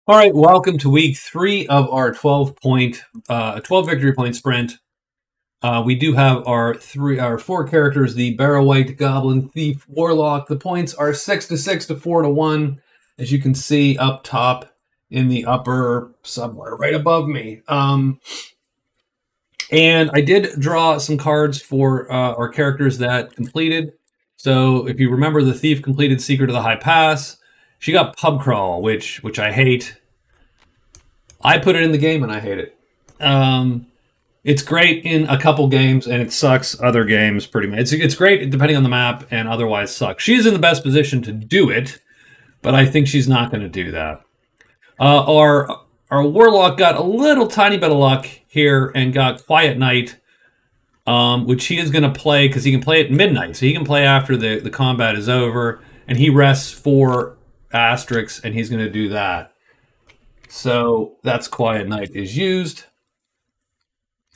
All right, welcome to week 3 of our 12 victory point sprint. We do have our 4 characters: the Barrow, Wight, Goblin, Thief, Warlock. The points are 6 to 6 to 4 to 1, as you can see up top in the upper somewhere right above me. And I did draw some cards for our characters that completed. So if you remember, the Thief completed Secret of the High Pass. She got Pub Crawl, which I hate. I put it in the game and I hate it. It's great in a couple games and it sucks other games pretty much. It's great depending on the map and otherwise sucks. She's in the best position to do it, but I think she's not going to do that. Our Warlock got a little tiny bit of luck here and got Quiet Night, which he is going to play because he can play at midnight. So he can play after the combat is over, and he rests 4 asterisks, and he's going to do that. So that's Quiet Night is used,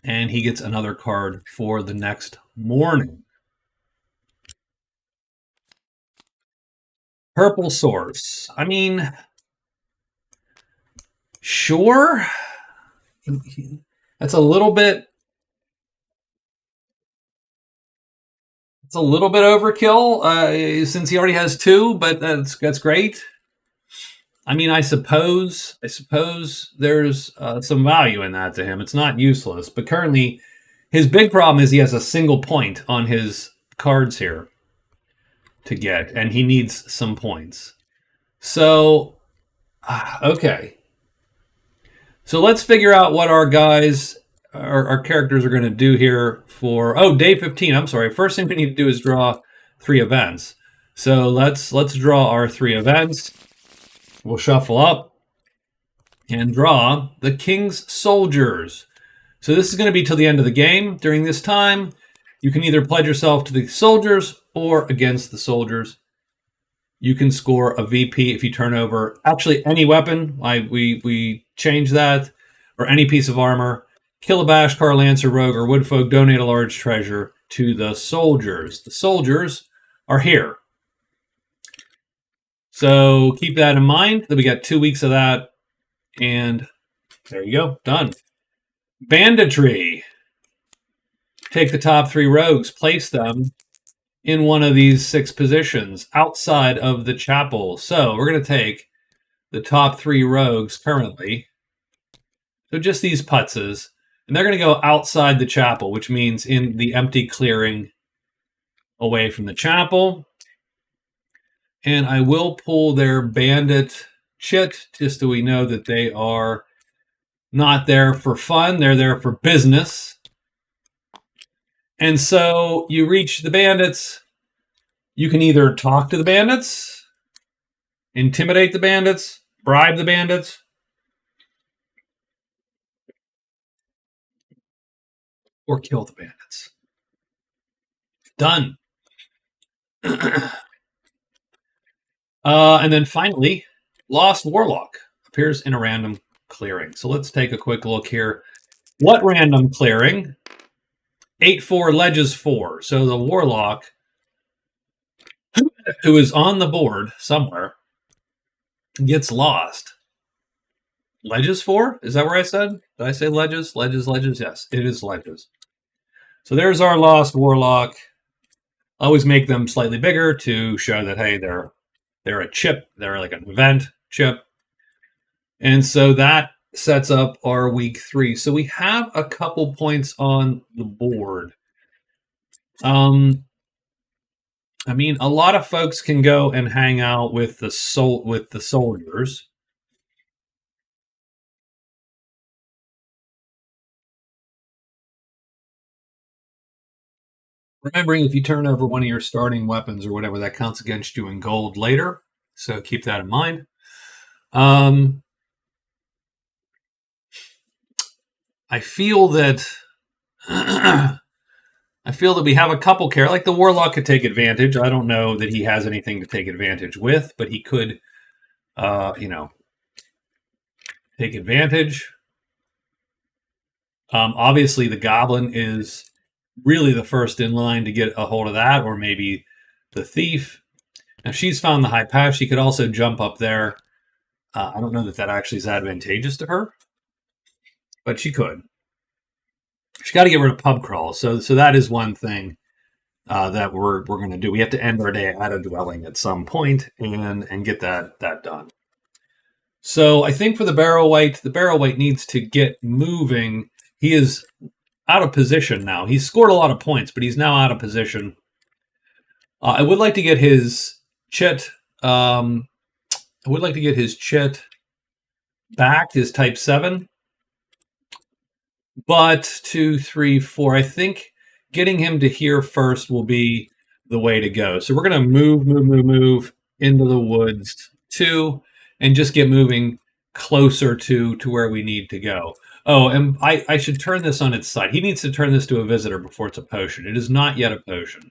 and he gets another card for the next morning. Purple Source. I mean, sure. That's a little bit. It's a little bit overkill since he already has 2, but that's great. I mean, I suppose there's some value in that to him. It's not useless, but currently his big problem is he has a single point on his cards here to get, and he needs some points. So, okay. So let's figure out what our guys, our characters are going to do here for, day 15. I'm sorry. First thing we need to do is draw 3 events. So let's draw our 3 events. We'll shuffle up and draw the King's Soldiers. So this is going to be till the end of the game. During this time, you can either pledge yourself to the soldiers or against the soldiers. You can score a VP if you turn over actually any weapon. We change that, or any piece of armor. Kill a Bashkar, Lancer, Rogue, or Woodfolk. Donate a large treasure to the soldiers. The soldiers are here. So keep that in mind, that we got 2 weeks of that. And there you go, done. Banditry. Take the top 3 rogues, place them in one of these 6 positions outside of the chapel. So we're going to take the top 3 rogues currently. So just these putzes. And they're going to go outside the chapel, which means in the empty clearing away from the chapel. And I will pull their bandit chit, just so we know that they are not there for fun. They're there for business. And so you reach the bandits. You can either talk to the bandits, intimidate the bandits, bribe the bandits, or kill the bandits. Done. And then finally, Lost Warlock appears in a random clearing. So let's take a quick look here. What random clearing? 8-4, ledges 4. So the Warlock, who is on the board somewhere, gets lost. Ledges 4? Is that where I said? Did I say ledges? Ledges. Yes, it is ledges. So there's our Lost Warlock. Always make them slightly bigger to show that, hey, they're a chip. They're like an event chip. And so that sets up our week 3. So we have a couple points on the board. I mean, a lot of folks can go and hang out with the soldiers. Remembering, if you turn over one of your starting weapons or whatever, that counts against you in gold later. So keep that in mind. I feel that we have a couple like the Warlock could take advantage. I don't know that he has anything to take advantage with, but he could, take advantage. Obviously, the Goblin is really the first in line to get a hold of that, or maybe the Thief. Now, she's found the high pass. She could also jump up there I don't know that that actually is advantageous to her, but she could. She's got to get rid of pub crawl. So that is one thing that we're going to do. We have to end our day at a dwelling at some point and get that done. So I think for the Barrow Wight needs to get moving. He is out of position now. He's scored a lot of points, but he's now out of position. I would like to get his chit. I would like to get his chit back, his type 7. But 2, 3, 4. I think getting him to here first will be the way to go. So we're going to move into the woods 2 and just get moving closer to where we need to go. Oh, and I should turn this on its side. He needs to turn this to a visitor before it's a potion. It is not yet a potion.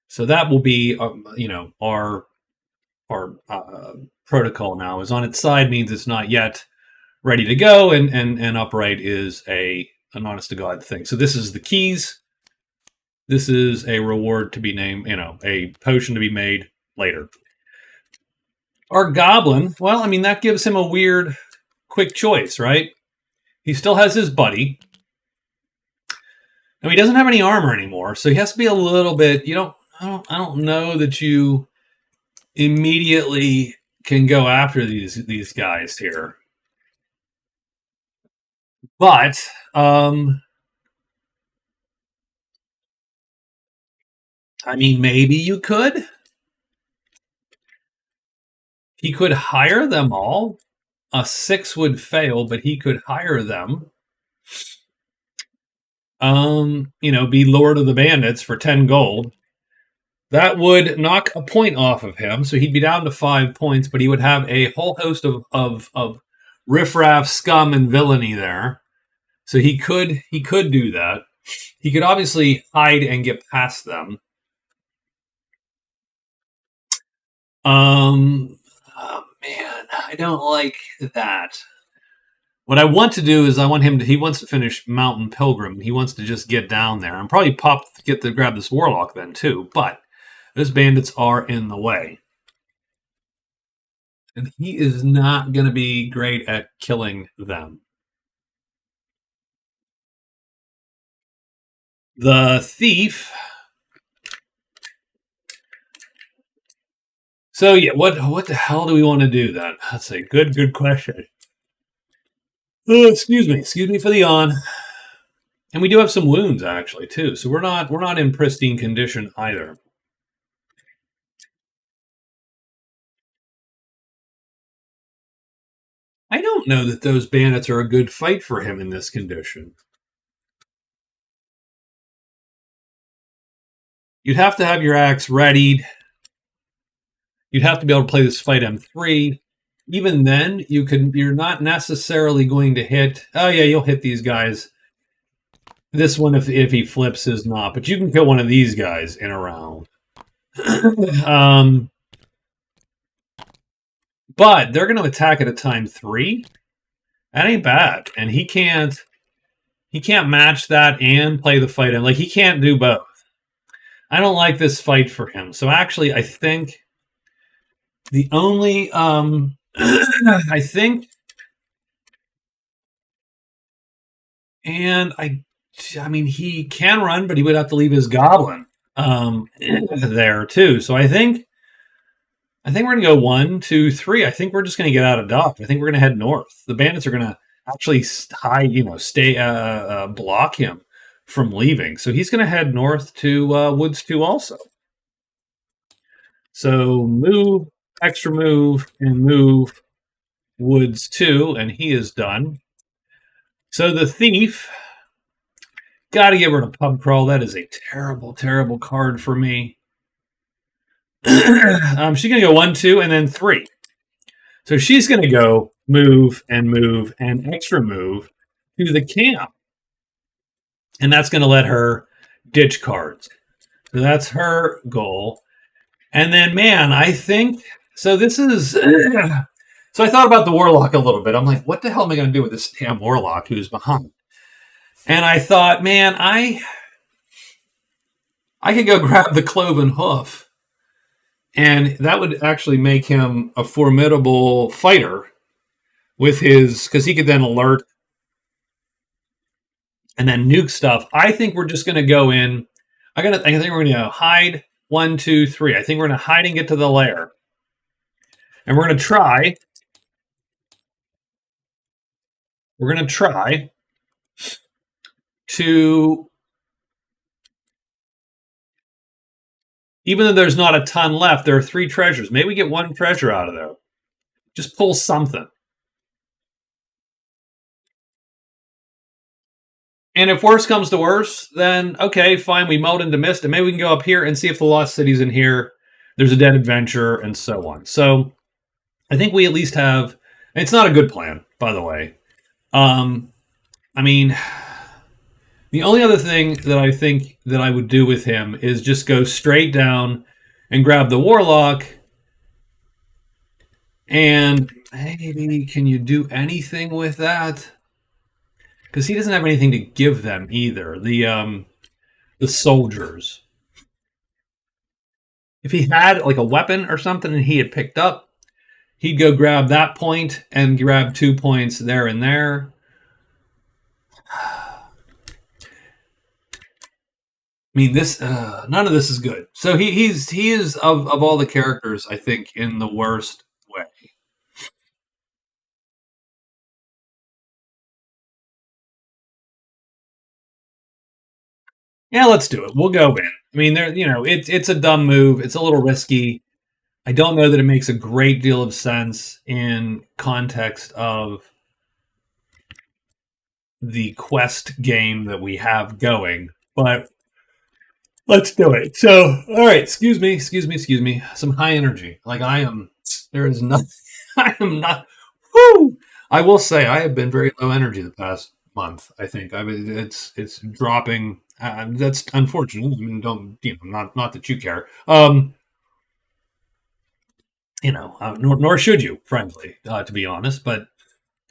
So that will be, our protocol now is on its side means it's not yet ready to go, and upright is an honest to God thing. So this is the keys. This is a reward to be named, a potion to be made later. Our goblin, well, I mean, that gives him a weird quick choice, right? He still has his buddy. And he doesn't have any armor anymore, so he has to be a little bit, I don't know that you immediately can go after these guys here. But I mean, maybe you could. He could hire them all. A 6 would fail, but he could hire them. Be Lord of the Bandits for 10 gold. That would knock a point off of him, so he'd be down to 5 points, but he would have a whole host of riffraff, scum, and villainy there. So he could do that. He could obviously hide and get past them. Oh man, I don't like that. What I want to do is he wants to finish Mountain Pilgrim. He wants to just get down there and probably grab this Warlock then too, but those bandits are in the way. And he is not going to be great at killing them. The thief. So yeah, what the hell do we want to do then? That's a good question. Oh, excuse me for the yawn. And we do have some wounds actually too, so we're not in pristine condition either. I don't know that those bandits are a good fight for him in this condition. You'd have to have your axe readied. You'd have to be able to play this fight M3. Even then, you're not necessarily going to hit. Oh yeah, you'll hit these guys. This one, if he flips, is not. But you can kill one of these guys in a round. But they're going to attack at a time 3. That ain't bad, and he can't match that and play the fight. And he can't do both. I don't like this fight for him. So actually, I think the only I mean, he can run, but he would have to leave his goblin there too. So I think we're going to go 1, 2, 3. I think we're just going to get out of Dodge. I think we're going to head north. The bandits are going to actually block him from leaving. So he's going to head north to Woods 2 also. So move, extra move, and move Woods 2, and he is done. So the thief, got to get rid of Pub Crawl. That is a terrible, terrible card for me. She's going to go 1, 2, and then 3. So she's going to go move, and extra move to the camp. And that's going to let her ditch cards. So that's her goal. And then, man, I think... So this is... So I thought about the Warlock a little bit. I'm like, what the hell am I going to do with this damn Warlock who's behind? And I thought, man, I could go grab the Cloven Hoof And that would actually make him a formidable fighter with his, because he could then alert and then nuke stuff. I think we're just going to go in. I think we're going to hide 1, 2, 3. I think we're going to hide and get to the lair, and we're going to try. We're going to try to, even though there's not a ton left, there are 3 treasures. Maybe we get 1 treasure out of there. Just pull something. And if worse comes to worse, then okay, fine, we meld into mist, and maybe we can go up here and see if the Lost City's in here. There's a dead adventure, and so on. So I think we at least have. It's not a good plan, by the way. I mean, the only other thing that I think that I would do with him is just go straight down and grab the Warlock. And maybe, can you do anything with that? Because he doesn't have anything to give them either. The soldiers. If he had like a weapon or something and he had picked up, he'd go grab that point and grab 2 points there and there. I mean, this none of this is good. So he is of all the characters, I think, in the worst way. Yeah, let's do it. We'll go in. I mean, it's a dumb move. It's a little risky. I don't know that it makes a great deal of sense in context of the quest game that we have going, but let's do it. So, all right, excuse me. Some high energy. Like I am, there is nothing, I am not, whoo! I will say I have been very low energy the past month. I think it's dropping. That's unfortunate. I mean, not that you care. Nor should you, frankly, to be honest. But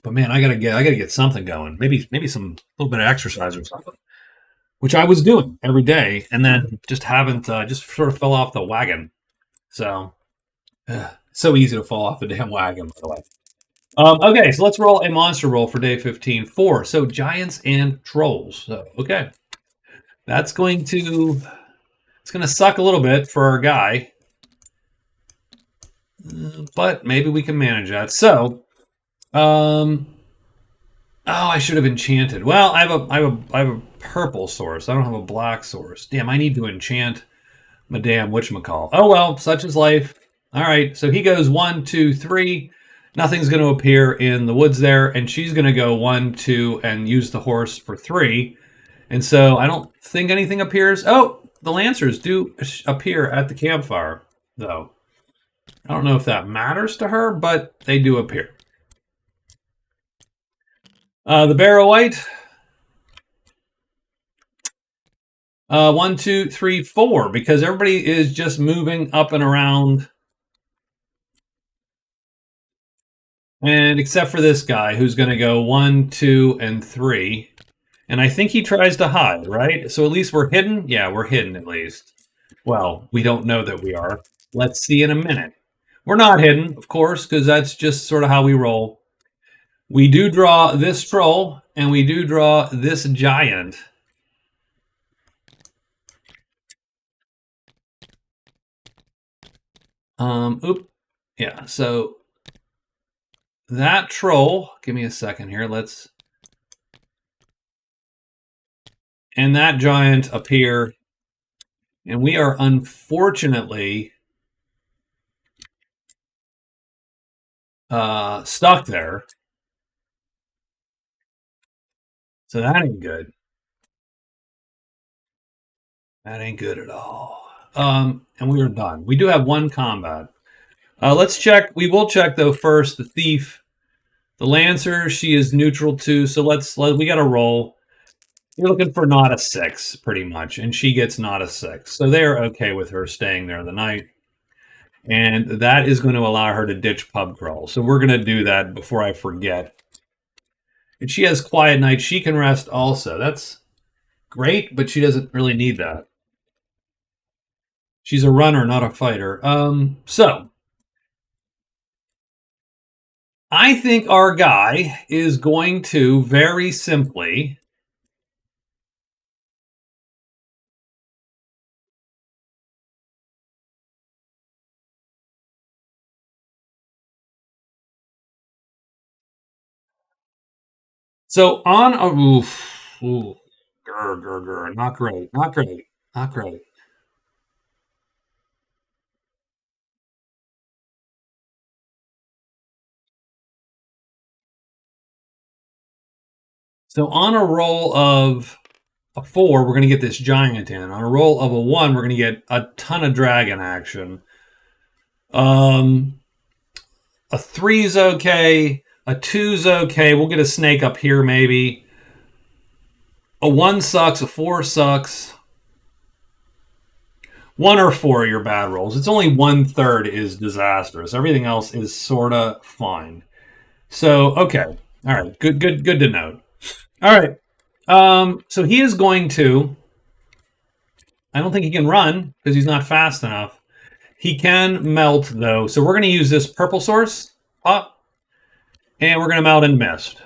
man, I gotta get something going. Maybe some little bit of exercise or something, which I was doing every day, and then just haven't just sort of fell off the wagon. So so easy to fall off the damn wagon, by the way. Okay, so let's roll a monster roll for day 15. 4. So giants and trolls. So okay, that's going to suck a little bit for our guy. But maybe we can manage that. So, oh, I should have enchanted. Well, I have a purple source. I don't have a black source. Damn, I need to enchant my damn whatchamacall. Oh well, such is life. All right, so he goes 1, 2, 3. Nothing's going to appear in the woods there, and she's going to go 1, 2, and use the horse for 3. And so I don't think anything appears. Oh, the lancers do appear at the campfire, though. I don't know if that matters to her, but they do appear. The Barrow Wight. 1, 2, 3, 4, because everybody is just moving up and around. And except for this guy, who's going to go 1, 2, and 3. And I think he tries to hide, right? So at least we're hidden? Yeah, we're hidden at least. Well, we don't know that we are. Let's see in a minute. We're not hidden, of course, because that's just sort of how we roll. We do draw this troll, and we do draw this giant. Yeah, so that troll, give me a second here, and that giant appear, and we are unfortunately stuck there. So that ain't good. That ain't good at all. And we are done. We do have 1 combat. Let's check. We will check though first the thief, the lancer. She is neutral too. So we got to roll. We're looking for not a 6 pretty much, and she gets not a 6. So they're okay with her staying there the night. And that is going to allow her to ditch pub crawl. So we're going to do that before I forget. And she has quiet night. She can rest also. That's great, but she doesn't really need that. She's a runner, not a fighter. So I think our guy is going to very simply. So on a not great, not great, not great. So on a roll of a 4, we're going to get this giant in. On a roll of a 1, we're going to get a ton of dragon action. A 3's okay. A 2's okay. We'll get a snake up here maybe. A 1 sucks. A 4 sucks. 1 or 4 are your bad rolls. It's only 1/3 is disastrous. Everything else is sort of fine. So, okay. All right. Good to note. All right. So he is going to. I don't think he can run because he's not fast enough. He can melt though, so we're going to use this purple source up, and we're going to melt and mist.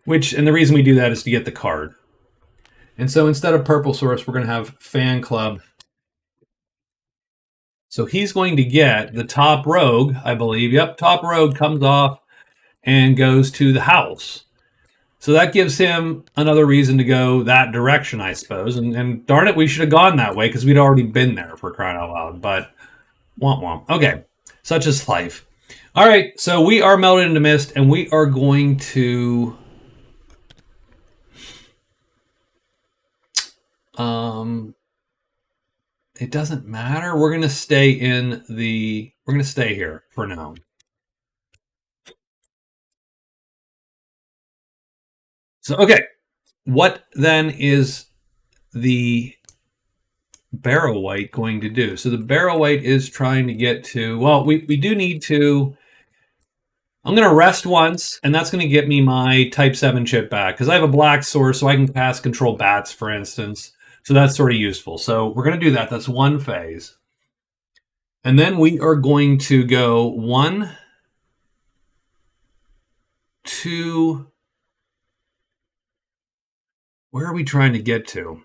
And the reason we do that is to get the card. And so instead of purple source, we're going to have fan club. So he's going to get the top rogue, I believe. Yep, top rogue comes off and goes to the house. So that gives him another reason to go that direction, I suppose. And darn it, we should have gone that way because we'd already been there, for crying out loud. But womp womp. Okay, such is life. All right, so we are melted into mist, and we are going to. It doesn't matter. We're gonna stay in the. We're gonna stay here for now. So okay, what then is the Barrow Wight going to do? So the Barrow Wight is trying to get to. Well, we do need to. I'm going to rest once, and that's going to get me my Type 7 chip back because I have a black source, so I can cast Control Bats, for instance. So that's sort of useful. So we're going to do that. That's one phase. And then we are going to go 1, 2. Where are we trying to get to?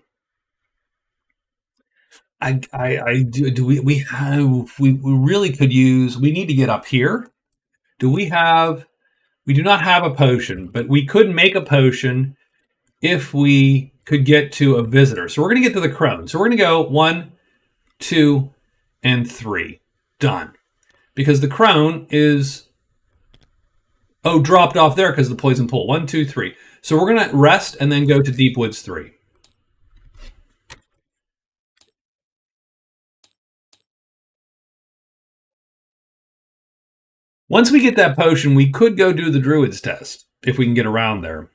We really could use. We need to get up here. We do not have a potion, but we could make a potion if we could get to a visitor. So we're going to get to the crone. So we're going to go 1, 2, and 3. Done. Because the crone is dropped off there because of the poison pool. 1, 2, 3. So we're going to rest and then go to Deep Woods 3. Once we get that potion, we could go do the Druid's test if we can get around there.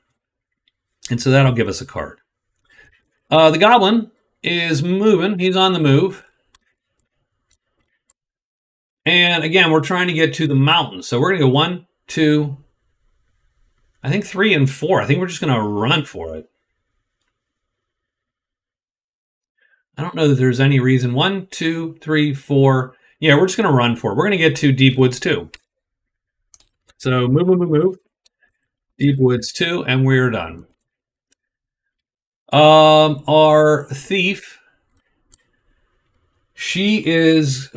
And so that'll give us a card. The Goblin is moving. He's on the move. And again, we're trying to get to the mountain. So we're going to go 1, 2, I think 3 and 4. I think we're just going to run for it. I don't know that there's any reason. 1, 2, 3, 4. Yeah, we're just going to run for it. We're going to get to Deep Woods 2. So move. Deep Woods 2, and we're done. Our thief, she is.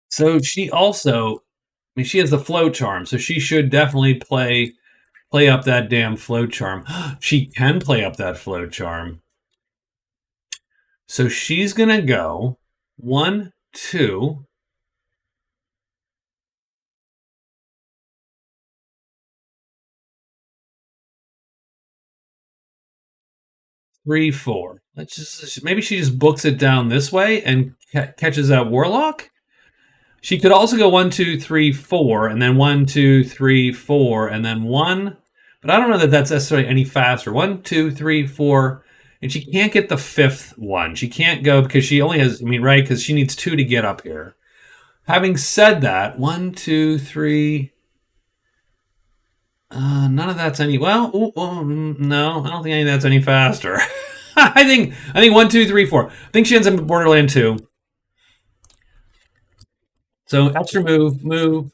So she also, she has the flow charm, so she should definitely play up that damn flow charm. She can play up that flow charm. So she's gonna go 1, 2. 3, 4. Let's just maybe she just books it down this way and catches that Warlock. She could also go 1, 2, 3, 4, and then 1, 2, 3, 4, and then 1. But I don't know that that's necessarily any faster. 1, 2, 3, 4, and she can't get the 5th one. She can't go because she only has. Right? Because she needs 2 to get up here. Having said that, 1, 2, 3. None of that's any. Well, no, I don't think any of that's any faster. I think 1, 2, 3, 4. I think she ends up in Borderland 2. So extra move.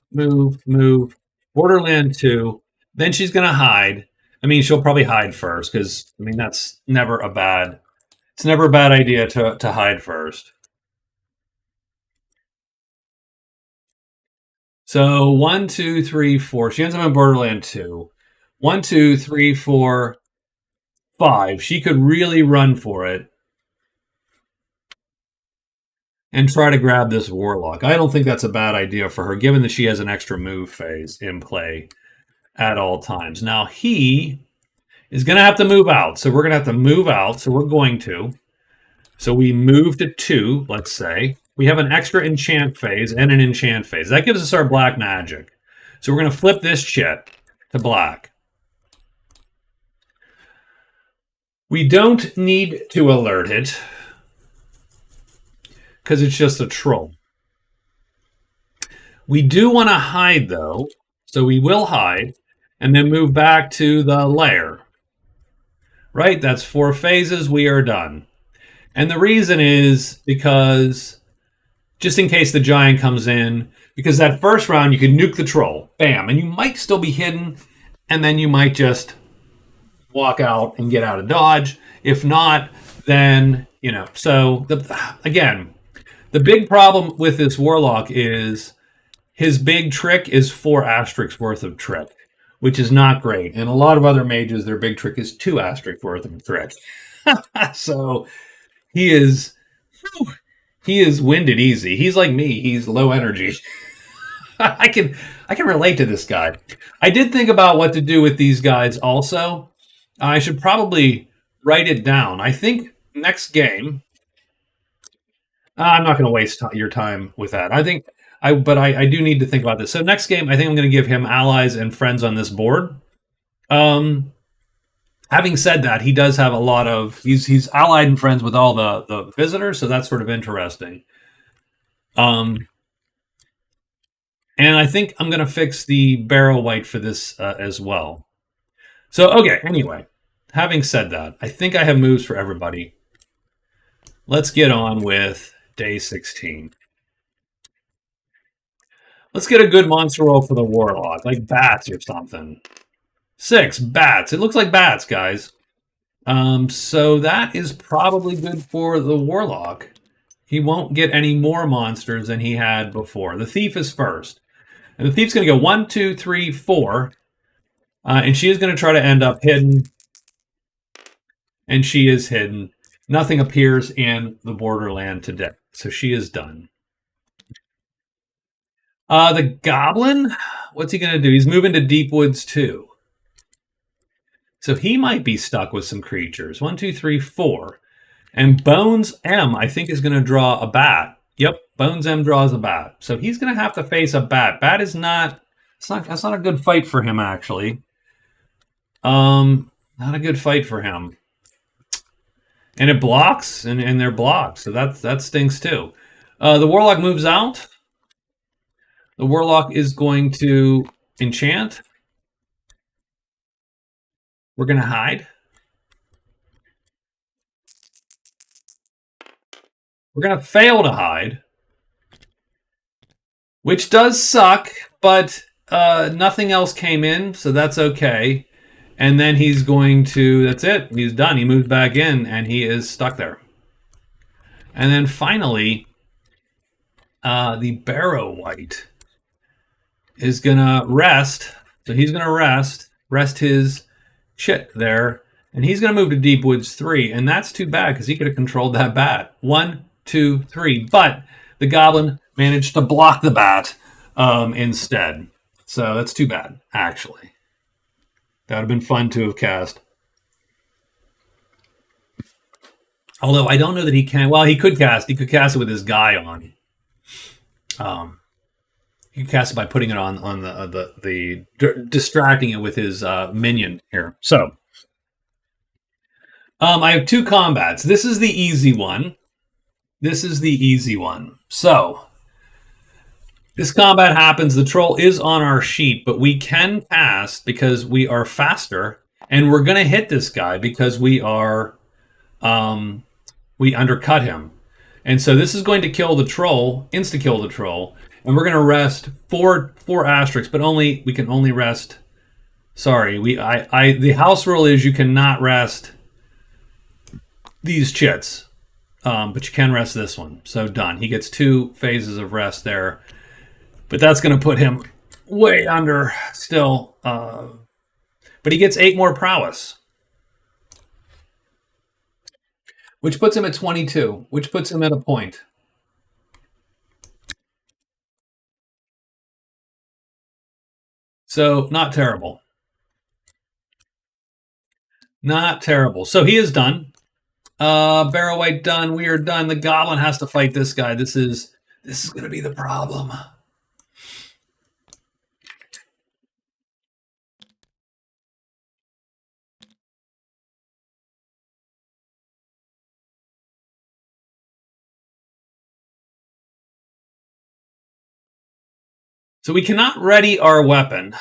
Borderland 2. Then she's gonna hide. I mean, she'll probably hide first because I mean that's never a bad. It's never a bad idea to hide first. So 1, 2, 3, 4. She ends up in Borderland 2. 1, 2, 3, 4, 5. She could really run for it and try to grab this Warlock. I don't think that's a bad idea for her, given that she has an extra move phase in play at all times. Now, he is going to have to move out. So we're going to have to move out. So we're going to. So we move to 2, let's say. We have an extra enchant phase and an enchant phase. That gives us our black magic. So we're going to flip this shit to black. We don't need to alert it because it's just a troll. We do want to hide, though. So we will hide and then move back to the lair. Right? That's 4 phases. We are done. And the reason is because, just in case the giant comes in, because that first round you can nuke the troll. Bam. And you might still be hidden, and then you might just walk out and get out of dodge. If not, then, you know. So, again, the big problem with this Warlock is his big trick is 4 asterisks worth of trick, which is not great. And a lot of other mages, their big trick is 2 asterisks worth of trick. So he is winded easy. He's like me. He's low energy. I can relate to this guy. I did think about what to do with these guys also. I should probably write it down. I think next game, I'm not going to waste your time with that. I do need to think about this. So next game, I think I'm going to give him allies and friends on this board. Having said that, he does have a lot of he's allied and friends with all the visitors, so that's sort of interesting. And I think I'm going to fix the Barrow Wight for this as well. So, okay, anyway, having said that, I think I have moves for everybody. Let's get on with day 16. Let's get a good monster roll for the Warlock, like bats or something. 6, bats. It looks like bats, guys. So that is probably good for the Warlock. He won't get any more monsters than he had before. The Thief is first. And the Thief's going to go 1, 2, 3, 4. And she is going to try to end up hidden. And she is hidden. Nothing appears in the Borderland today. So she is done. The Goblin, what's he going to do? He's moving to Deep Woods 2. So he might be stuck with some creatures. 1, 2, 3, 4. And Bones M, I think, is going to draw a bat. Yep, Bones M draws a bat. So he's going to have to face a bat. Bat is that's not a good fight for him, actually. Not a good fight for him. And it blocks, and they're blocked. So that stinks, too. The Warlock moves out. The Warlock is going to enchant. We're going to hide. We're going to fail to hide, which does suck, but nothing else came in, so that's okay. And then he's going to, that's it. He's done. He moves back in, and he is stuck there. And then finally, the Barrow Wight is going to rest. So he's going to rest his shit there. And he's going to move to Deep Woods 3. And that's too bad because he could have controlled that bat. 1, 2, 3. But the Goblin managed to block the bat instead. So that's too bad, actually. That would have been fun to have cast. Although I don't know that he can. Well, he could cast. He could cast it with his guy on. He could cast it by putting it on the distracting it with his minion here. So I have 2 combats. This is the easy one. So This combat happens. The troll is on our sheet, but we can cast because we are faster, and we're going to hit this guy because we undercut him. And so this is going to kill the troll, insta kill the troll, and we're going to rest four asterisks, but we can only rest. Sorry, the house rule is you cannot rest these chits, but you can rest this one. So done. He gets 2 phases of rest there, but that's going to put him way under still. But he gets 8 more prowess, which puts him at 22, which puts him at a point. So not terrible. Not terrible. So he is done. Barrow Wight done. We are done. The Goblin has to fight this guy. This is going to be the problem. So we cannot ready our weapon.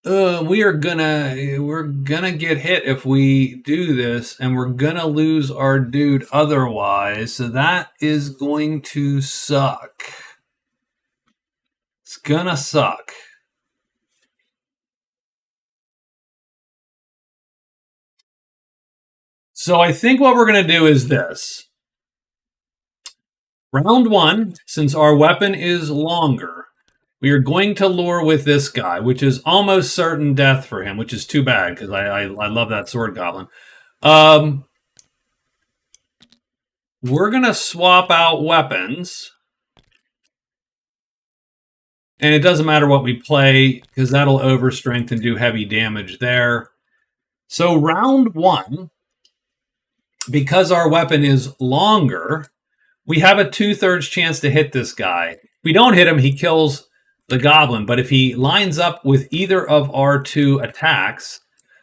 We're gonna get hit if we do this, and we're gonna lose our dude otherwise. So that is going to suck. It's gonna suck. So I think what we're gonna do is this. Round 1, since our weapon is longer, we are going to lure with this guy, which is almost certain death for him, which is too bad because I love that sword goblin. We're going to swap out weapons. And it doesn't matter what we play because that'll overstrength and do heavy damage there. So round 1, because our weapon is longer, we have a 2/3 chance to hit this guy. If we don't hit him, he kills the goblin. But if he lines up with either of our 2 attacks,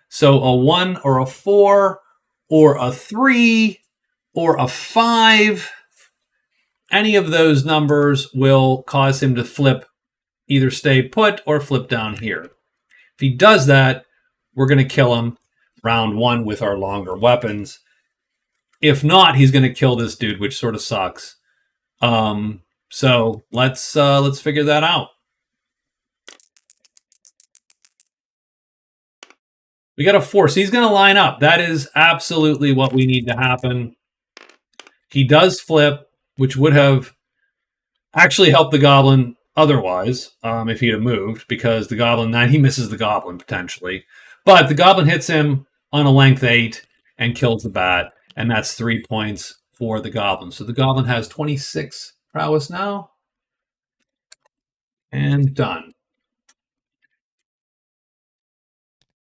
so a 1 or a 4 or a 3 or a 5, any of those numbers will cause him to flip, either stay put or flip down here. If he does that, we're going to kill him round 1 with our longer weapons. If not, he's going to kill this dude, which sort of sucks. So let's figure that out. We got a 4. So he's going to line up. That is absolutely what we need to happen. He does flip, which would have actually helped the goblin otherwise if he had moved, because the goblin, now he misses the goblin potentially. But the goblin hits him on a length 8 and kills the bat. And that's 3 points for the goblin. So the goblin has 26 prowess now. And done.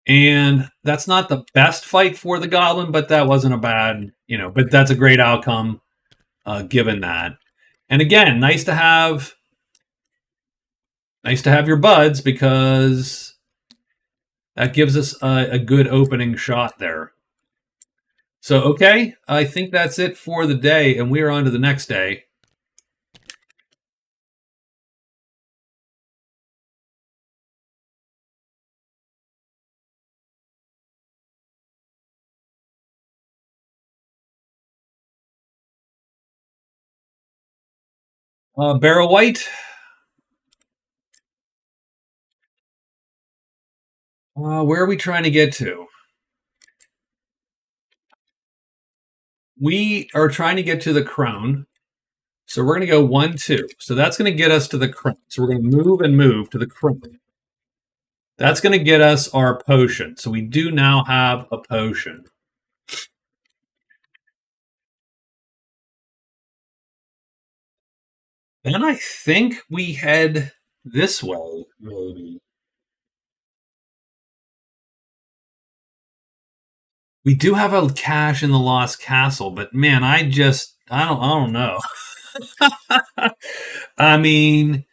And that's not the best fight for the goblin, but that wasn't a bad, but that's a great outcome given that. And again, nice to have your buds, because that gives us a good opening shot there. So, okay, I think that's it for the day, and we are on to the next day. Barrow Wight. Where are we trying to get to? We are trying to get to the crown. So we're going to go 1, 2. So that's going to get us to the crown. So we're going to move and move to the crown. That's going to get us our potion. So we do now have a potion. Then I think we head this way, maybe. We do have a cache in the Lost Castle, but man, I don't know. I mean,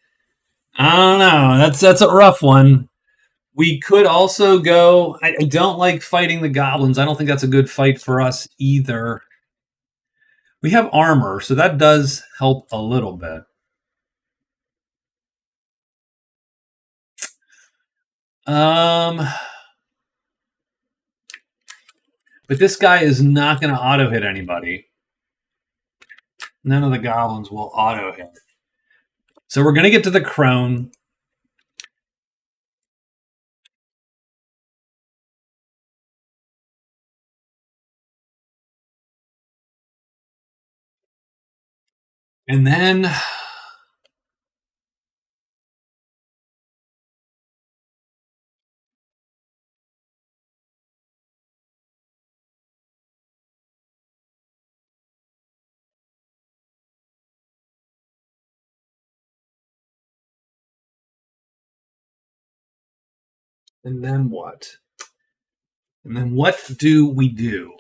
I don't know. That's a rough one. We could also go. I don't like fighting the goblins. I don't think that's a good fight for us either. We have armor, so that does help a little bit. But this guy is not going to auto hit anybody. None of the goblins will auto hit. So we're going to get to the crone. And then what? And then what do we do?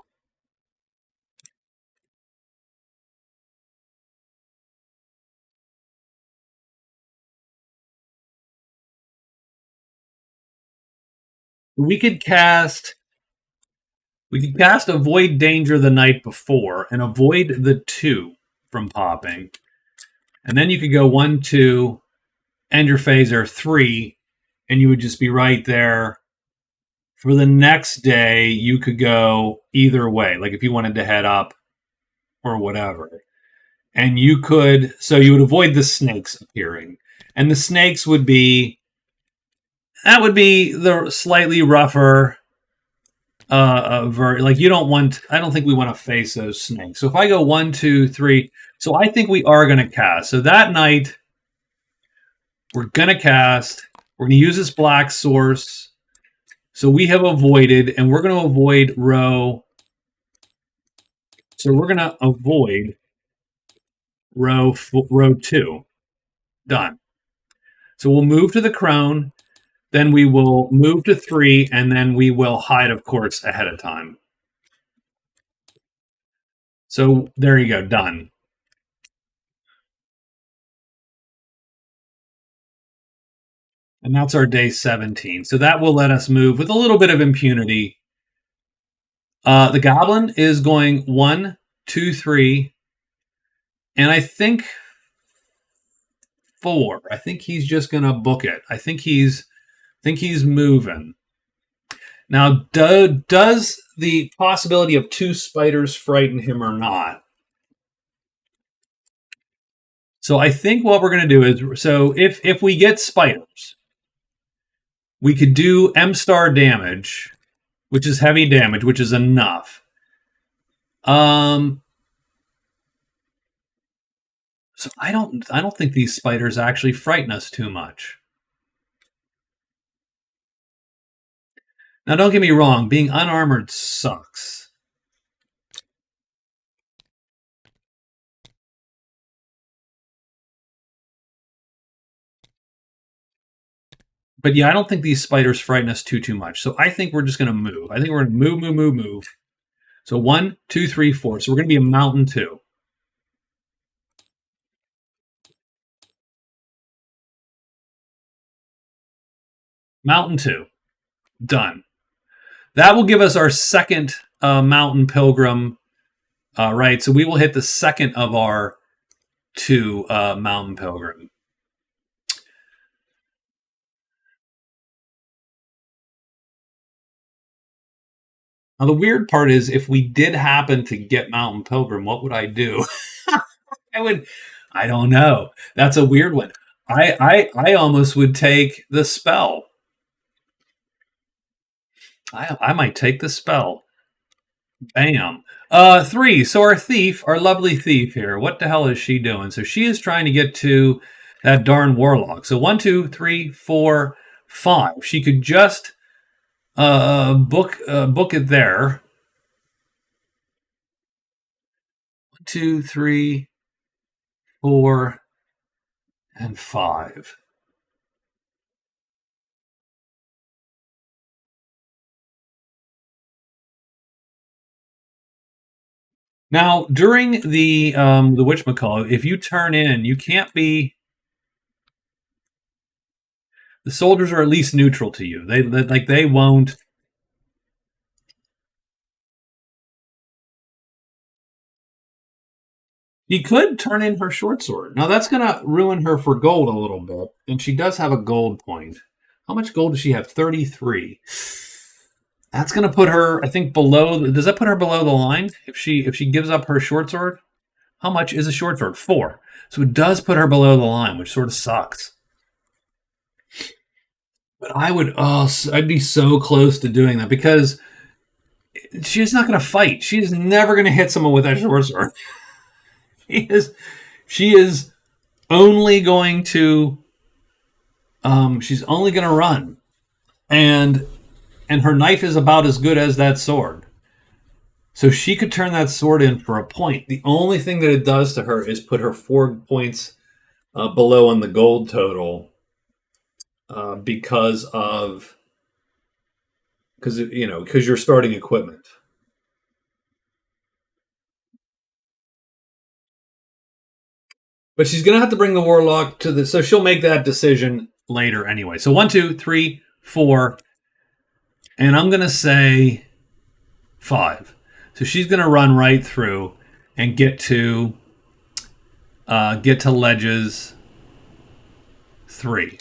We could cast avoid danger the night before and avoid the 2 from popping. And then you could go 1, 2, end your phase, or 3, and you would just be right there. For the next day, you could go either way, like if you wanted to head up or whatever. And you would avoid the snakes appearing. And the snakes would be the slightly rougher like you don't want. I don't think we want to face those snakes. So if I go 1, 2, 3, so I think we are going to cast. So that night we're going to cast. We're going to use this black source. So we have avoided, and we're going to avoid row. So we're going to avoid row 2. Done. So we'll move to the crone. Then we will move to 3, and then we will hide, of course, ahead of time. So there you go, done. And that's our day 17. So that will let us move with a little bit of impunity. The goblin is going 1, 2, 3, and I think 4. I think he's just going to book it. I think he's moving. Now, does the possibility of 2 spiders frighten him or not? So I think what we're going to do is, so if we get spiders, we could do M-star damage, which is heavy damage, which is enough. So I don't think these spiders actually frighten us too much. Now, don't get me wrong, being unarmored sucks. But yeah, I don't think these spiders frighten us too much. So I think we're just going to move. I think we're going to move. So 1, 2, 3, 4. So we're going to be a mountain 2. Mountain 2. Done. That will give us our second mountain pilgrim. Right. So we will hit the second of our 2 mountain pilgrim. Now, the weird part is, if we did happen to get Mountain Pilgrim, what would I do? I don't know. That's a weird one. I almost would take the spell. I might take the spell. Bam. 3. So our lovely thief here, what the hell is she doing? So she is trying to get to that darn warlock. So 1, 2, 3, 4, 5. She could just book it there. 1, 2, 3, 4, and 5. Now, during the whatchamacallit, if you turn in, you can't be. The soldiers are at least neutral to you. They won't. She could turn in her short sword. Now that's going to ruin her for gold a little bit, and she does have a gold point. How much gold does she have? 33. That's going to put her, I think, below. Does that put her below the line if she gives up her short sword? How much is a short sword? 4. So it does put her below the line, which sort of sucks. But I'd be so close to doing that because she's not going to fight. She's never going to hit someone with that short sword. She is only going to, she's only going to run, and her knife is about as good as that sword. So she could turn that sword in for a point. The only thing that it does to her is put her 4 points below on the gold total because you're starting equipment. But she's going to have to bring the Warlock to the... So she'll make that decision later anyway. So 1, 2, 3, 4. And I'm going to say 5. So she's going to run right through and get to ledges 3.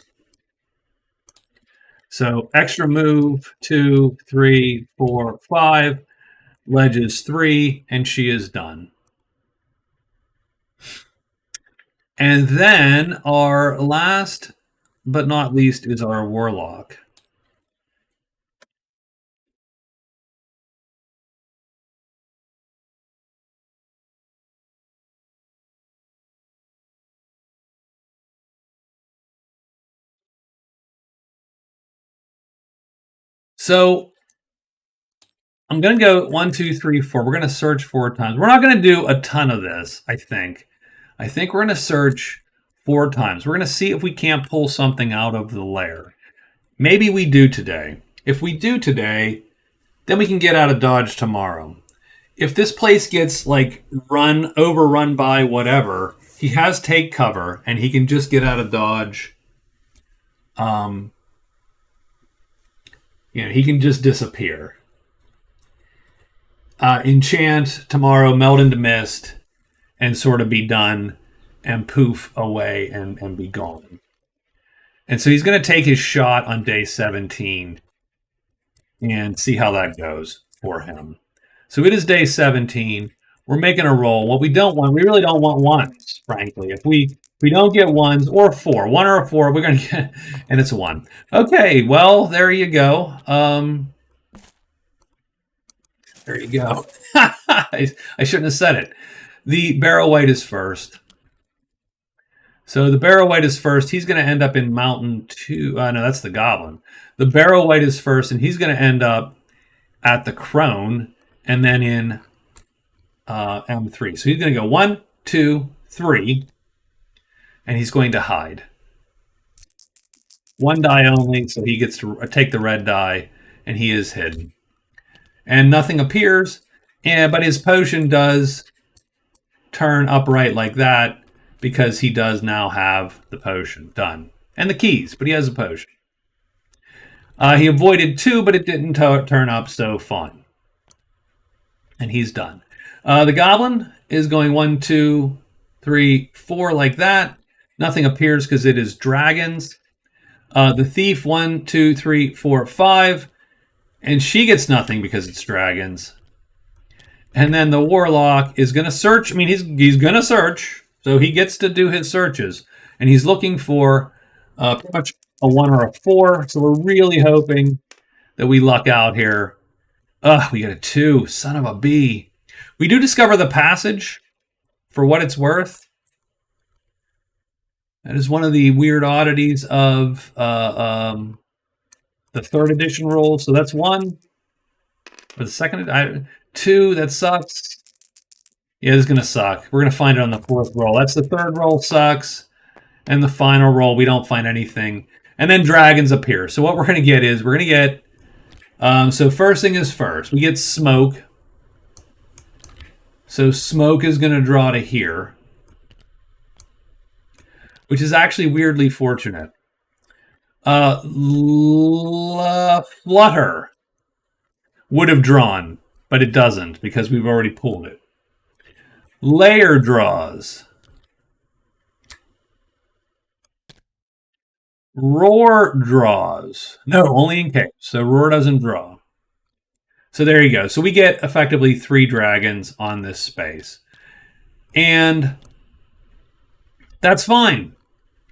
So extra move 2, 3, 4, 5. Ledges 3. And she is done. And then our last but not least is our Warlock. So I'm going to go 1, 2, 3, 4. We're going to search 4 times. We're not going to do a ton of this, I think. I think we're going to search 4 times. We're going to see if we can't pull something out of the lair. Maybe we do today. If we do today, then we can get out of Dodge tomorrow. If this place gets overrun by whatever, he has take cover and he can just get out of Dodge. He can just disappear. Enchant tomorrow, melt into mist, and sort of be done and poof away and be gone. And so he's going to take his shot on day 17 and see how that goes for him. So it is day 17. We're making a roll. What we really don't want ones, frankly. If we don't get ones or 4, 1 or a 4, we're going to get, and it's a 1. Okay, well, there you go. There you go. I shouldn't have said it. The Barrow Wight is first. So the Barrow Wight is first. He's going to end up in Mountain 2. No, that's the Goblin. The Barrow Wight is first, and he's going to end up at the Crone and then in M3. So he's going to go 1, 2, 3, and he's going to hide. 1 die only, so he gets to take the red die, and he is hidden. And nothing appears, but his potion does turn upright like that because he does now have the potion done. And the keys, but he has a potion. He avoided 2, but it didn't turn up so fun. And he's done. The Goblin is going 1, 2, 3, 4 like that. Nothing appears because it is dragons. The Thief 1, 2, 3, 4, 5. And she gets nothing because it's dragons. And then the Warlock is going to search. I mean, he's going to search. So he gets to do his searches. And he's looking for pretty much a 1 or a 4. So we're really hoping that we luck out here. We got a 2. Son of a bee. We do discover the passage for what it's worth. That is one of the weird oddities of the 3rd edition roll. So that's 1. For the 2nd, 2, that sucks. Yeah, this is going to suck. We're going to find it on the 4th roll. That's the 3rd roll sucks. And the final roll, we don't find anything. And then dragons appear. So what we're going to get is, we're going to get, so first thing is first. We get smoke. So smoke is going to draw to here. Which is actually weirdly fortunate. Flutter would have drawn, but it doesn't because we've already pulled it. Layer draws. Roar draws. No, only in case. So Roar doesn't draw. So there you go. So we get effectively 3 dragons on this space. And that's fine.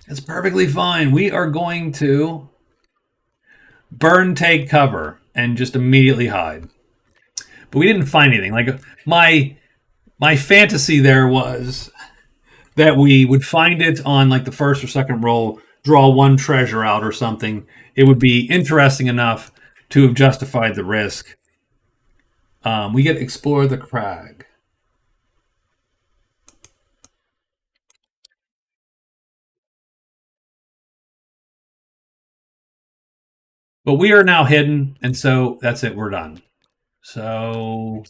It's perfectly fine. We are going to burn, take cover, and just immediately hide. But we didn't find anything. Like my fantasy there was that we would find it on like the first or second roll, draw 1 treasure out or something. It would be interesting enough to have justified the risk. We get explore the crag. But we are now hidden, and so that's it. We're done. So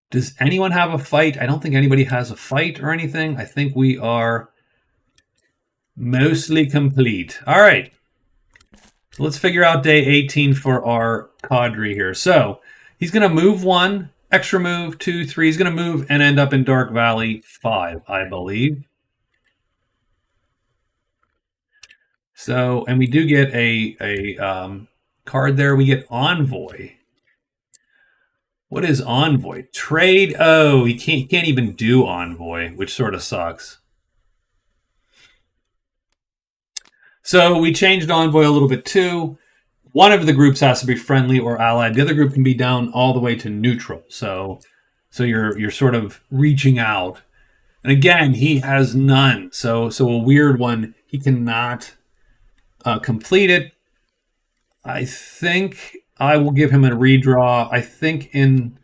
does anyone have a fight? I don't think anybody has a fight or anything. I think we are mostly complete. All right. So let's figure out day 18 for our cadre here. So he's going to move 1, extra move 2, 3. He's going to move and end up in Dark Valley 5, I believe. So, and we do get a card there. We get Envoy. What is Envoy? Trade. Oh, he can't even do Envoy, which sort of sucks. So we changed Envoy a little bit too. One of the groups has to be friendly or allied. The other group can be down all the way to neutral. So you're sort of reaching out. And again, he has none. So a weird one. He cannot complete it. I think I will give him a redraw. I think in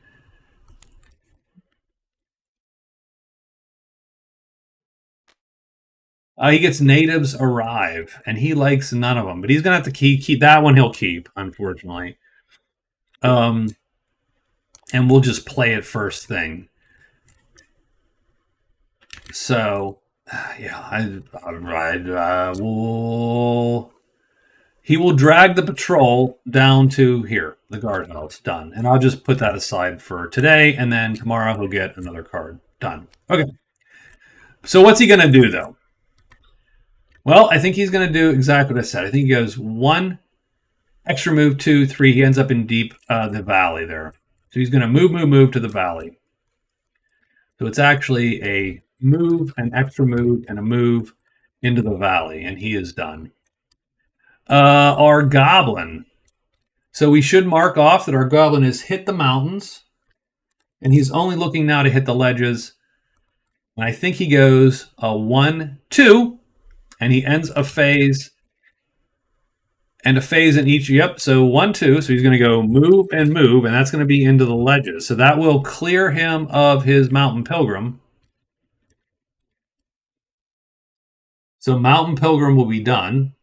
he gets natives arrive, and he likes none of them. But he's gonna have to keep that one. He'll keep, unfortunately. And we'll just play it first thing. So yeah, he will drag the patrol down to here, the guardhouse. Done. And I'll just put that aside for today, and then tomorrow he'll get another card. Done. Okay. So what's he going to do, though? Well, I think he's going to do exactly what I said. I think he goes 1, extra move 2, 3. He ends up in deep the valley there. So he's going to move to the valley. So it's actually a move, an extra move, and a move into the valley, and he is done. Our Goblin. So we should mark off that our Goblin has hit the mountains, and he's only looking now to hit the ledges. And I think he goes a 1, 2, and he ends a phase, and a phase in each. Yep, so 1, 2. So he's going to go move, and that's going to be into the ledges. So that will clear him of his Mountain Pilgrim. So Mountain Pilgrim will be done.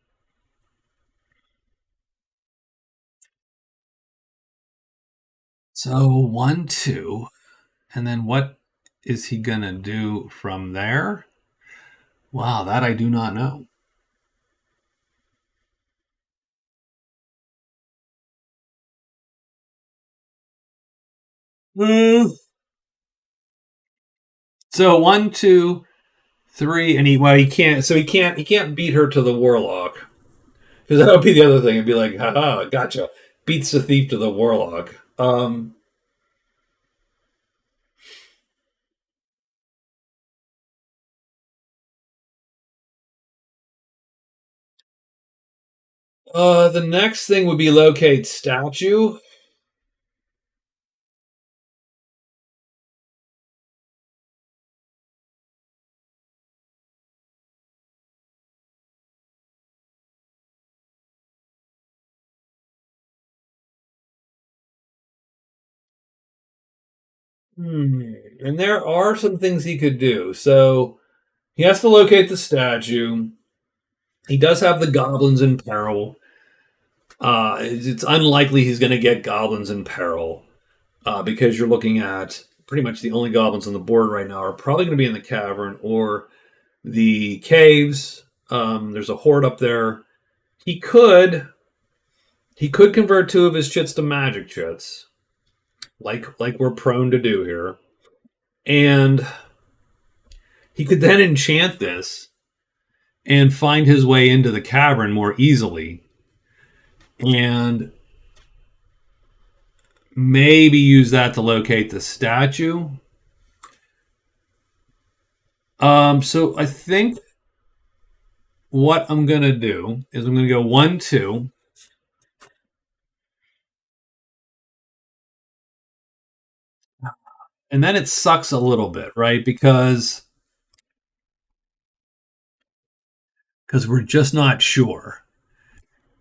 So 1, 2. And then what is he going to do from there? Wow, that I do not know. So 1, 2, 3, and he can't. So he can't beat her to the Warlock, because that would be the other thing. It'd be like, haha, gotcha. Beats the thief to the Warlock. The next thing would be locate statue. And there are some things he could do. So he has to locate the statue. He does have the goblins in peril. It's unlikely he's going to get goblins in peril because you're looking at pretty much the only goblins on the board right now are probably going to be in the cavern or the caves. There's a horde up there. He could convert 2 of his chits to magic chits, like we're prone to do here. And he could then enchant this and find his way into the cavern more easily, and maybe use that to locate the statue. So I think what I'm going to do is I'm going to go 1, 2. And then it sucks a little bit, right? Because we're just not sure.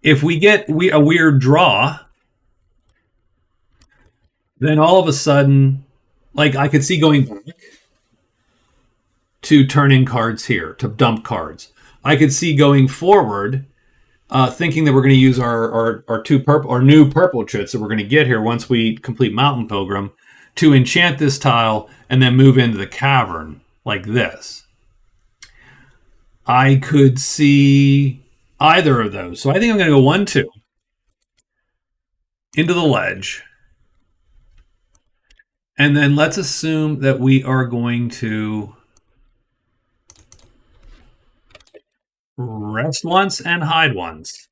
If we get a weird draw, then all of a sudden, like I could see going back to turn in cards here, to dump cards. I could see going forward, thinking that we're going to use our two purple, our new purple chits that we're going to get here once we complete Mountain Pilgrim, to enchant this tile and then move into the cavern like this. I could see either of those. So I think I'm going to go 1, 2 into the ledge. And then let's assume that we are going to rest once and hide once.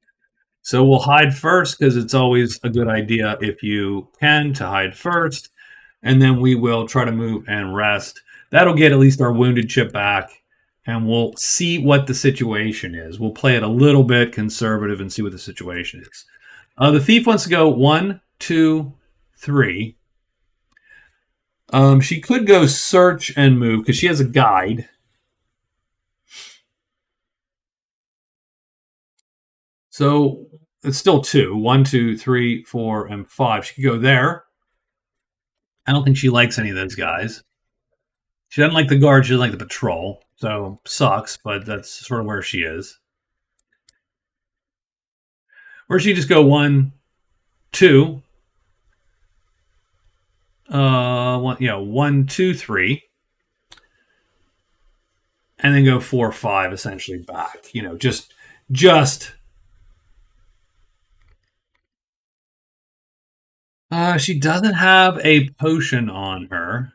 So we'll hide first because it's always a good idea if you can to hide first. And then we will try to move and rest. That'll get at least our wounded chip back. And we'll see what the situation is. We'll play it a little bit conservative and see what the situation is. The thief wants to go 1, 2, 3. She could go search and move because she has a guide. So it's still 2. 1, 2, 3, 4, and 5. She could go there. I don't think she likes any of those guys. She doesn't like the guard. She doesn't like the patrol. So sucks, but that's sort of where she is. Or she just go 1, 2. 1, 2, 3. And then go 4, 5 essentially back. Just she doesn't have a potion on her.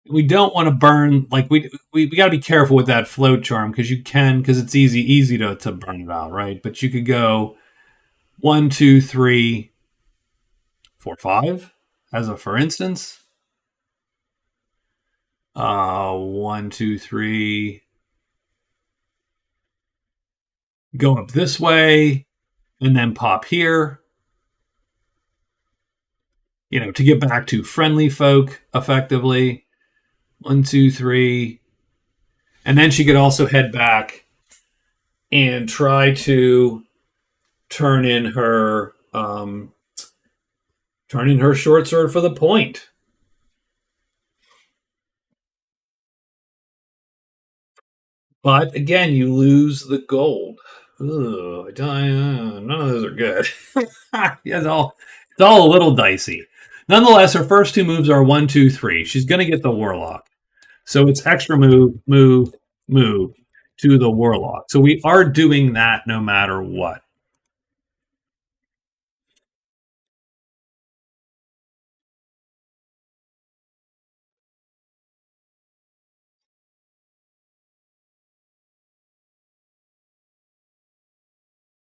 We don't want to burn, like we got to be careful with that float charm because it's easy to burn it out, right? But you could go 1, 2, 3, 4, 5 as a for instance. 1, 2, 3. Go up this way and then pop here. To get back to friendly folk effectively. 1, 2, 3. And then she could also head back and try to turn in her short sword for the point. But again, you lose the gold. Ugh, none of those are good. Yeah, it's all a little dicey. Nonetheless, her first 2 moves are 1, 2, 3. She's going to get the Warlock. So it's extra move to the Warlock. So we are doing that no matter what.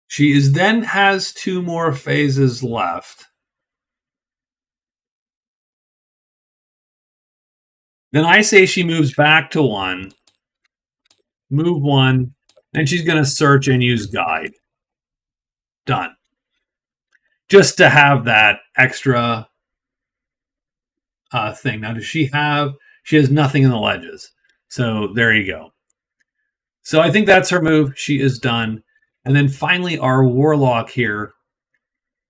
She then has 2 more phases left. Then I say she moves back to 1, move 1, and she's going to search and use guide. Done. Just to have that extra thing. Now, does she have? She has nothing in the ledges. So there you go. So I think that's her move. She is done. And then finally, our Warlock here.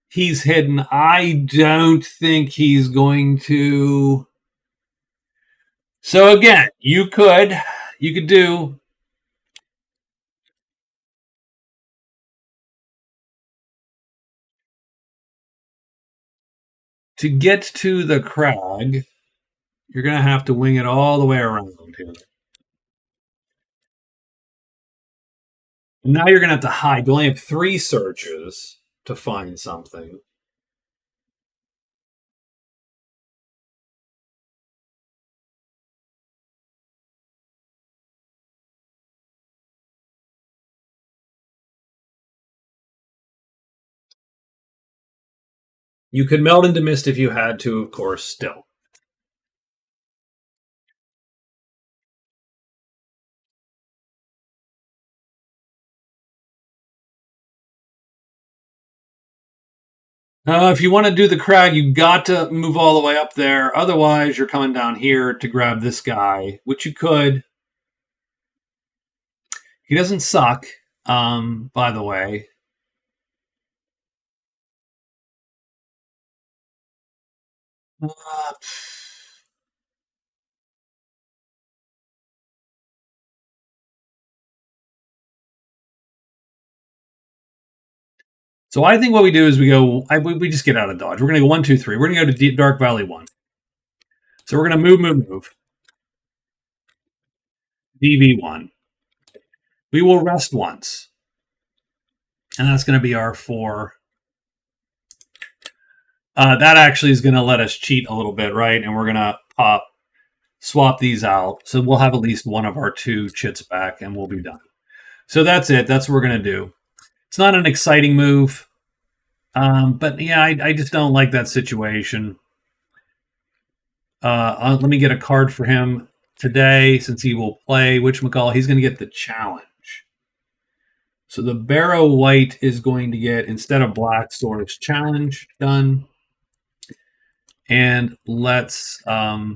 He's hidden. I don't think he's going to. So again, you could do to get to the crag. You're going to have to wing it all the way around here. And now you're going to have to hide. You only have 3 searches to find something. You could melt into mist if you had to, of course, still. If you want to do the crag, you got to move all the way up there. Otherwise, you're coming down here to grab this guy, which you could. He doesn't suck, by the way. Uh, so I think what we do is we just get out of dodge. We're going to go 1, 2, 3. We're going to go to Dark Valley 1. So we're going to move. DV1. We will rest once. And that's going to be our 4. That actually is going to let us cheat a little bit, right? And we're going to swap these out. So we'll have at least one of our 2 chits back and we'll be done. So that's it. That's what we're going to do. It's not an exciting move. But yeah, I just don't like that situation. Let me get a card for him today since he will play whatchamacallit. He's going to get the challenge. So the Barrow Wight is going to get, instead of Black Sword's challenge done. And let's, I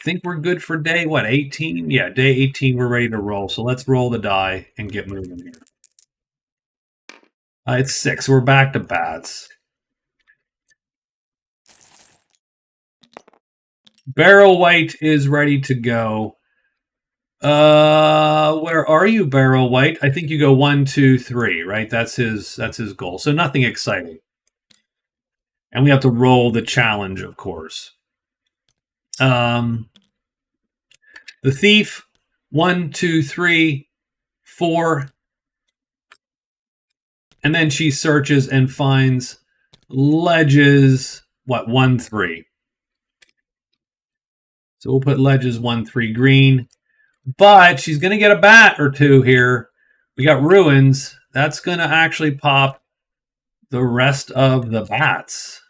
think we're good for day, 18? Yeah, day 18, we're ready to roll. So let's roll the die and get moving here. It's 6. We're back to bats. Barrow Wight is ready to go. Where are you, Barrow Wight? I think you go 1, 2, 3, right? That's his goal. So nothing exciting. And we have to roll the challenge, of course. The thief, 1, 2, 3, 4. And then she searches and finds ledges, 1, 3. So we'll put ledges 1, 3 green. But she's going to get a bat or 2 here. We got ruins. That's going to actually pop the rest of the bats.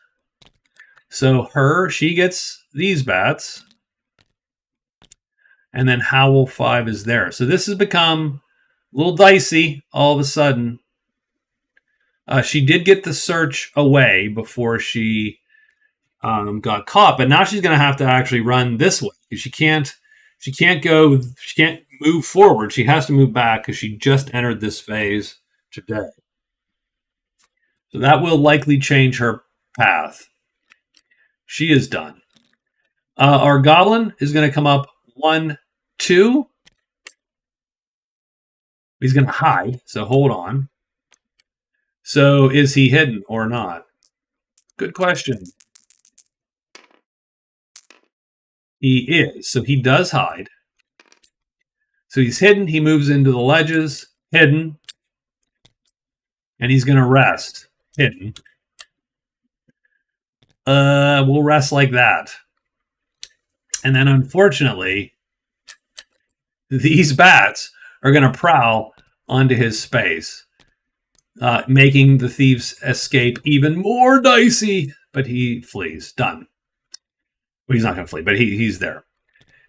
So she gets these bats. And then Howl 5 is there. So this has become a little dicey all of a sudden. She did get the search away before she got caught, but now she's going to have to actually run this way. She can't move forward. She has to move back because she just entered this phase today. So that will likely change her path. She is done. Our Goblin is going to come up 1, 2. He's going to hide, so hold on. So is he hidden or not? Good question. He is. So he does hide. So he's hidden. He moves into the ledges, hidden. And he's going to rest, hidden. We'll rest like that. And then unfortunately, these bats are going to prowl onto his space, making the thief's escape even more dicey. But he flees. Done. Well, he's not going to flee, but he's there.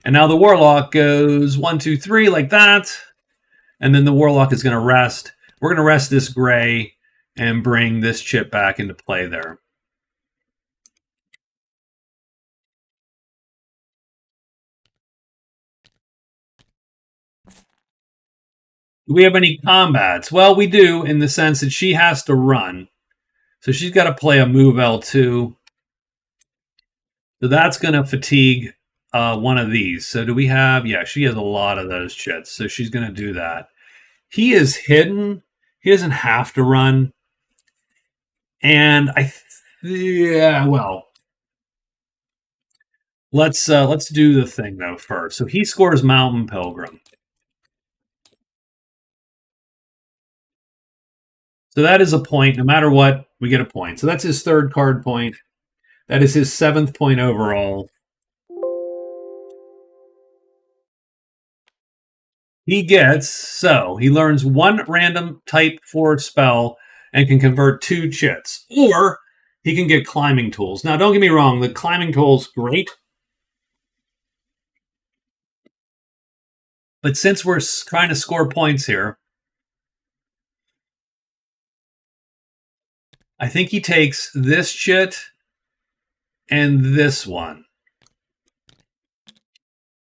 And now the Warlock goes 1, 2, 3 like that. And then the Warlock is going to rest. We're going to rest this gray and bring this chip back into play there. Do we have any combats? Well, we do in the sense that she has to run. So she's got to play a move L2. So that's going to fatigue one of these. So do we have... Yeah, she has a lot of those chits. So she's going to do that. He is hidden. He doesn't have to run. And let's do the thing though first. So he scores Mountain Pilgrim. So that is a point. No matter what, we get a point. So that's his 3rd card point. That is his 7th point overall. He learns 1 random type 4 spell and can convert 2 chits. Or he can get climbing tools. Now, don't get me wrong, the climbing tools, great. But since we're trying to score points here, I think he takes this chit and this one.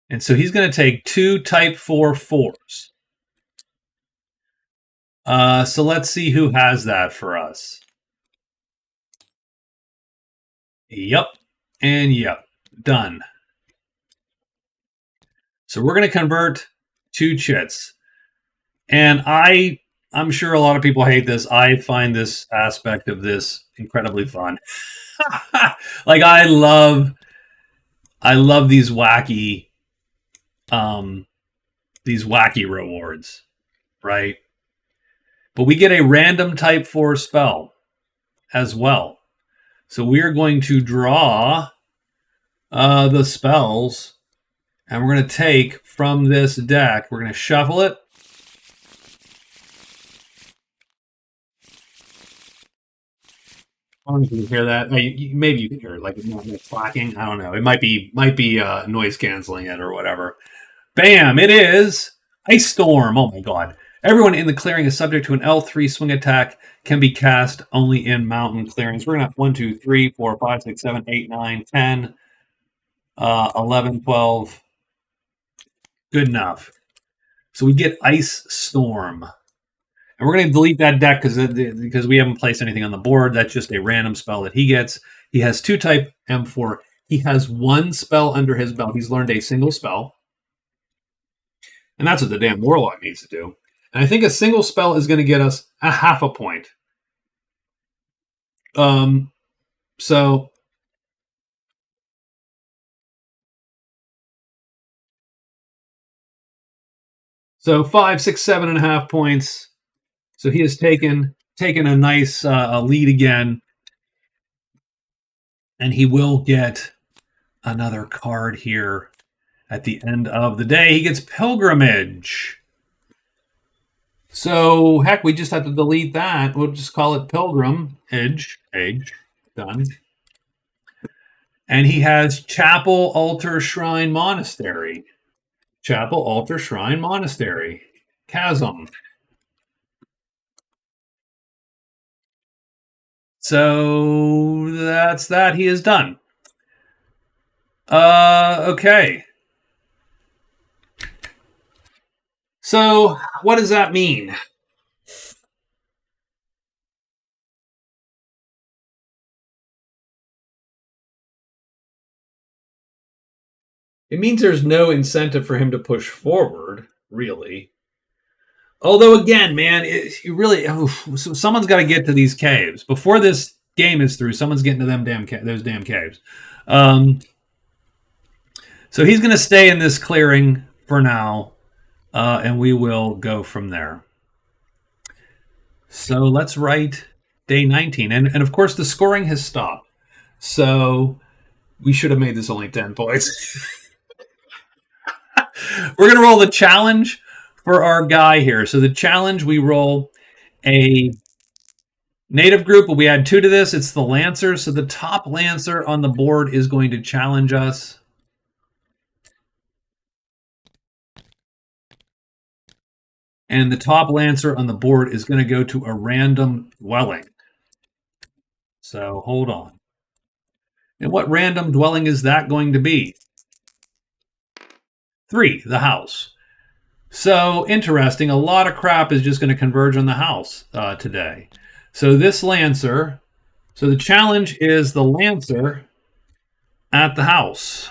And so he's going to take 2 type 4 4s. So let's see who has that for us. Yep. And yep. Done. So we're going to convert 2 chits. And I'm sure a lot of people hate this. I find this aspect of this incredibly fun. Like I love these wacky rewards, right? But we get a random type 4 spell as well. So we're going to draw the spells, and we're going to take from this deck. We're going to shuffle it. I don't know if you can hear that. Maybe you can hear it, like it's clacking. I don't know. It might be noise canceling it or whatever. Bam! It is Ice Storm. Oh my god! Everyone in the clearing is subject to an L3 swing attack. Can be cast only in mountain clearings. We're gonna have 1, 2, 3, 4, 5, 6, 7, 8, 9, 10, 11, 12. Good enough. So we get Ice Storm. And we're going to delete that deck because we haven't placed anything on the board. That's just a random spell that he gets. He has 2 type M4. He has 1 spell under his belt. He's learned a single spell. And that's what the damn Warlock needs to do. And I think a single spell is going to get us a half a point. So 5, 6, 7.5 points. So he has taken a nice lead again, and he will get another card here at the end of the day. He gets Pilgrimage. So heck, we just have to delete that. We'll just call it Pilgrimage. Done. And he has Chapel, Altar, Shrine, Monastery. Chapel, Altar, Shrine, Monastery. Chasm. So that's that. He is done. Okay. So what does that mean? It means there's no incentive for him to push forward, really. Although, again, man, someone's got to get to these caves before this game is through. Someone's getting to those damn caves. So he's going to stay in this clearing for now, and we will go from there. So let's write day 19, and of course the scoring has stopped. So we should have made this only 10 points. We're going to roll the challenge for our guy here. So the challenge, we roll a native group, but we add 2 to this. It's the Lancer. So the top Lancer on the board is going to challenge us. And the top Lancer on the board is going to go to a random dwelling. So hold on. And what random dwelling is that going to be? 3, the house. So interesting. A lot of crap is just going to converge on the house today. So this Lancer. So the challenge is the Lancer at the house.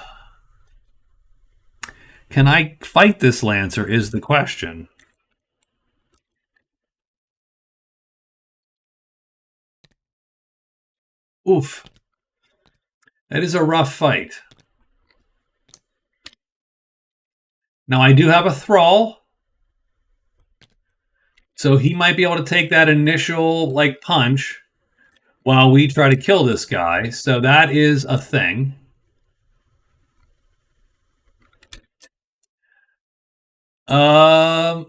Can I fight this Lancer is the question. Oof. That is a rough fight. Now I do have a Thrall. So he might be able to take that initial punch while we try to kill this guy. So that is a thing. The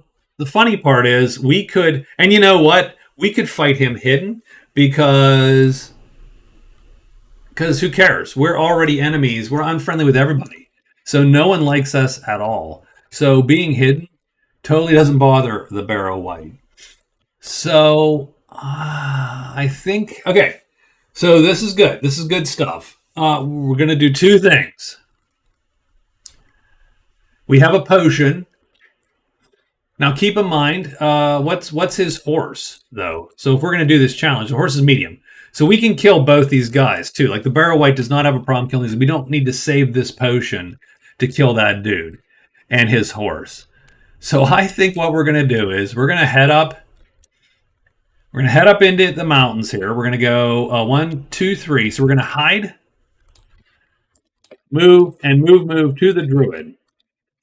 funny part is we could, and you know what? we could fight him hidden because who cares? We're already enemies. We're unfriendly with everybody. So no one likes us at all. So being hidden totally doesn't bother the Barrow Wight. So I think okay. So this is good. This is good stuff. We're gonna do two things. We have a potion. Now keep in mind, what's his horse though? So if we're gonna do this challenge, the horse is medium. So we can kill both these guys too. Like the Barrow Wight does not have a problem killing these. We don't need to save this potion to kill that dude and his horse. So I think what we're gonna do is we're gonna head up. We're gonna head up into the mountains here. We're gonna go 1, 2, 3. So we're gonna hide, move, and move to the druid.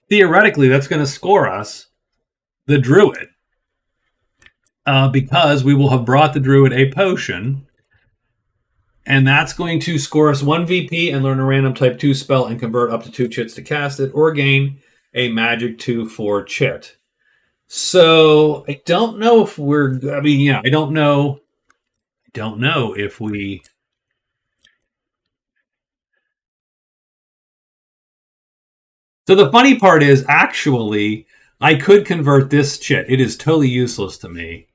Theoretically, that's gonna score us the druid because we will have brought the druid a potion, and that's going to score us 1 VP and learn a random type 2 spell and convert up to 2 chits to cast it, or gain a magic 2/4 chit. So I don't know if we're. I mean, yeah, I don't know. I don't know if we. So the funny part is, actually, I could convert this chit. It is totally useless to me.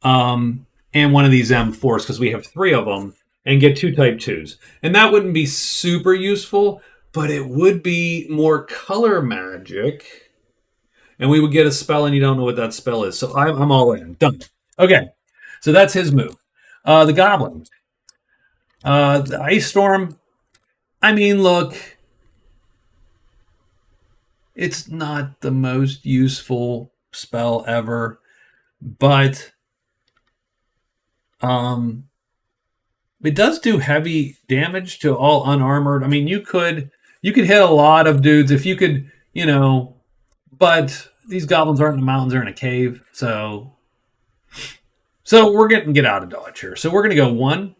And one of these M4s because we have 3 of them, and get 2 type 2s, and that wouldn't be super useful, but it would be more color magic. And we would get a spell, and you don't know what that spell is. So I'm all in. Done. Okay. So that's his move. The Goblin. The Ice Storm. I mean, look. It's not the most useful spell ever. But it does do heavy damage to all unarmored. I mean, you could hit a lot of dudes if you could, but these goblins aren't in the mountains; they're in a cave. So we're getting get out of dodge here. So we're gonna go 1.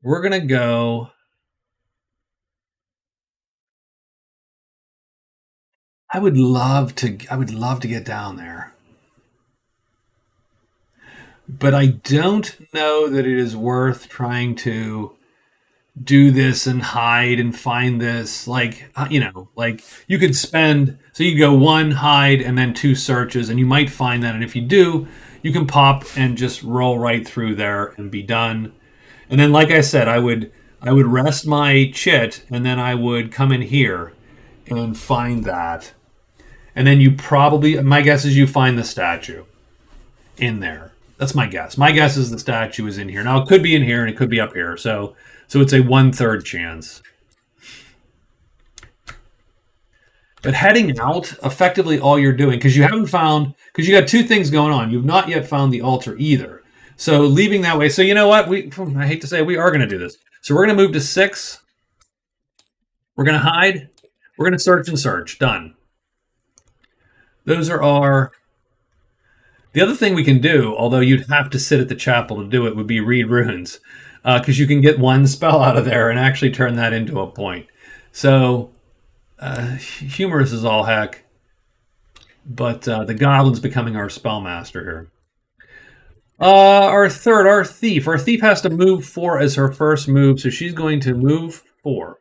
We're gonna go. I would love to get down there, but I don't know that it is worth trying to do this and hide and find this. Like you could spend. So you go 1 hide and then 2 searches, and you might find that. And if you do, you can pop and just roll right through there and be done. And then, like I said, I would rest my chit, and then I would come in here and find that. And then you probably, my guess is you find the statue in there. That's my guess. My guess is the statue is in here. Now, it could be in here, and it could be up here. So it's a 1/3 chance. But heading out, effectively all you're doing, because you got 2 things going on. You've not yet found the altar either. So leaving that way. So you know what? I hate to say it, we are going to do this. So we're going to move to 6. We're going to hide. We're going to search and search. Done. Those are our... The other thing we can do, although you'd have to sit at the chapel to do it, would be read runes. Because you can get 1 spell out of there and actually turn that into a point. So, humorous as all heck. But the Goblin's becoming our spellmaster here. Our thief. Our thief has to move 4 as her first move, so she's going to move 4.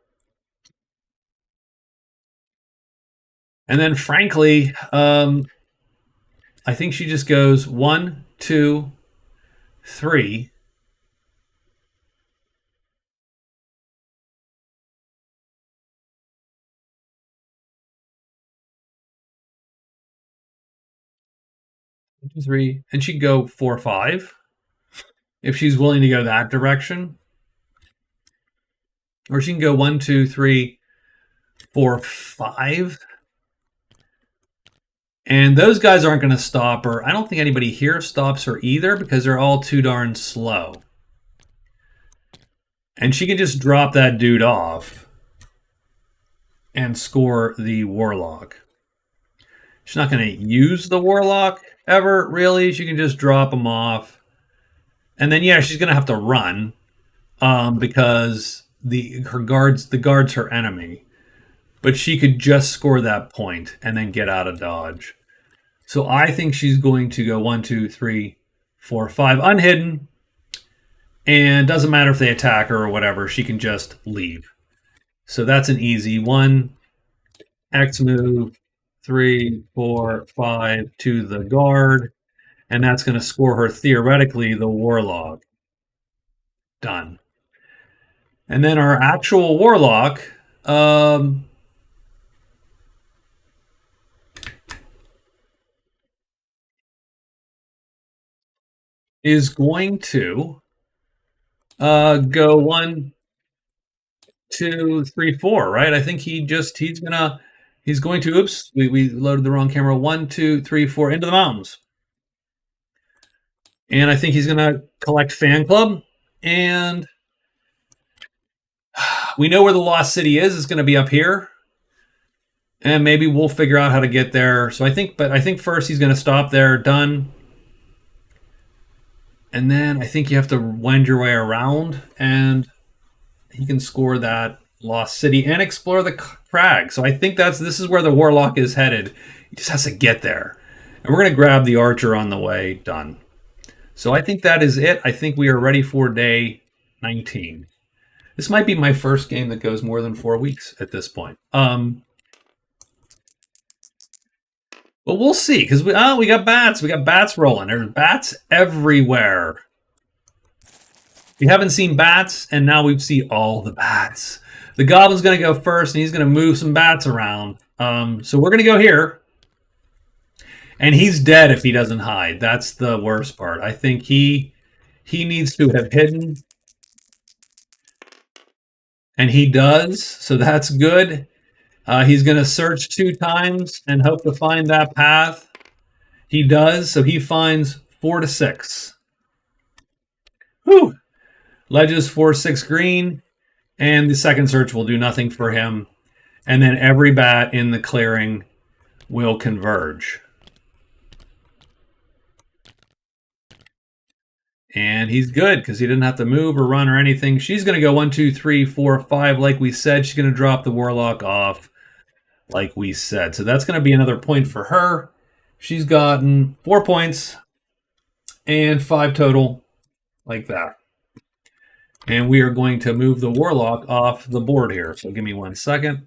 And then, frankly, I think she just goes 1, 2, 3. One, 2, 3, and she'd go 4, 5 if she's willing to go that direction. Or she can go 1, 2, 3, 4, 5. And those guys aren't going to stop her. I don't think anybody here stops her either because they're all too darn slow. And she can just drop that dude off and score the Warlock. She's not going to use the Warlock ever, really. She can just drop him off. And then, yeah, she's going to have to run because the guard's her enemy, but she could just score that point and then get out of dodge. So I think she's going to go 1, 2, 3, 4, 5 unhidden, and doesn't matter if they attack her or whatever. She can just leave. So that's an easy one. X move 3, 4, 5 to the guard, and that's going to score her theoretically the Warlock. Done. And then our actual Warlock. Is going to go 1, 2, 3, 4, right? I think he's going to, oops, we loaded the wrong camera. 1, 2, 3, 4 into the mountains. And I think he's going to collect Fan Club. And we know where the Lost City is. It's going to be up here. And maybe we'll figure out how to get there. So I think first he's going to stop there. Done. And then I think you have to wend your way around, and he can score that Lost City and explore the crag. So I think this is where the Warlock is headed. He just has to get there. And we're going to grab the Archer on the way. Done. So I think that is it. I think we are ready for day 19. This might be my first game that goes more than 4 weeks at this point. But we'll see, because we got bats. We got bats rolling. There's bats everywhere. We haven't seen bats, and now we see all the bats. The Goblin's going to go first, and he's going to move some bats around. So we're going to go here. And he's dead if he doesn't hide. That's the worst part. I think he needs to have hidden. And he does, so that's good. He's going to search 2 times and hope to find that path. He does, so he finds 4 to 6. Whew. Ledges 4, 6 green, and the second search will do nothing for him. And then every bat in the clearing will converge. And he's good because he didn't have to move or run or anything. She's going to go 1, 2, 3, 4, 5. Like we said, she's going to drop the Warlock off, like we said. So that's going to be another point for her. She's gotten 4 points and 5 total, like that. And we are going to move the Warlock off the board here. So give me 1 second.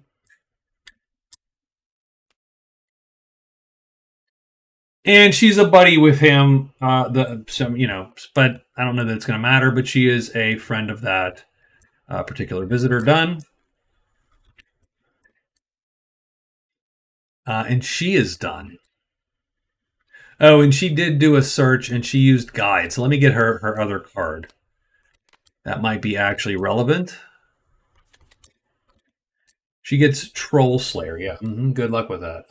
And she's a buddy with him, but I don't know that it's going to matter, but she is a friend of that particular visitor. Done. And she is done. Oh, and she did do a search, and she used guide. So let me get her other card. That might be actually relevant. She gets Troll Slayer. Yeah, good luck with that.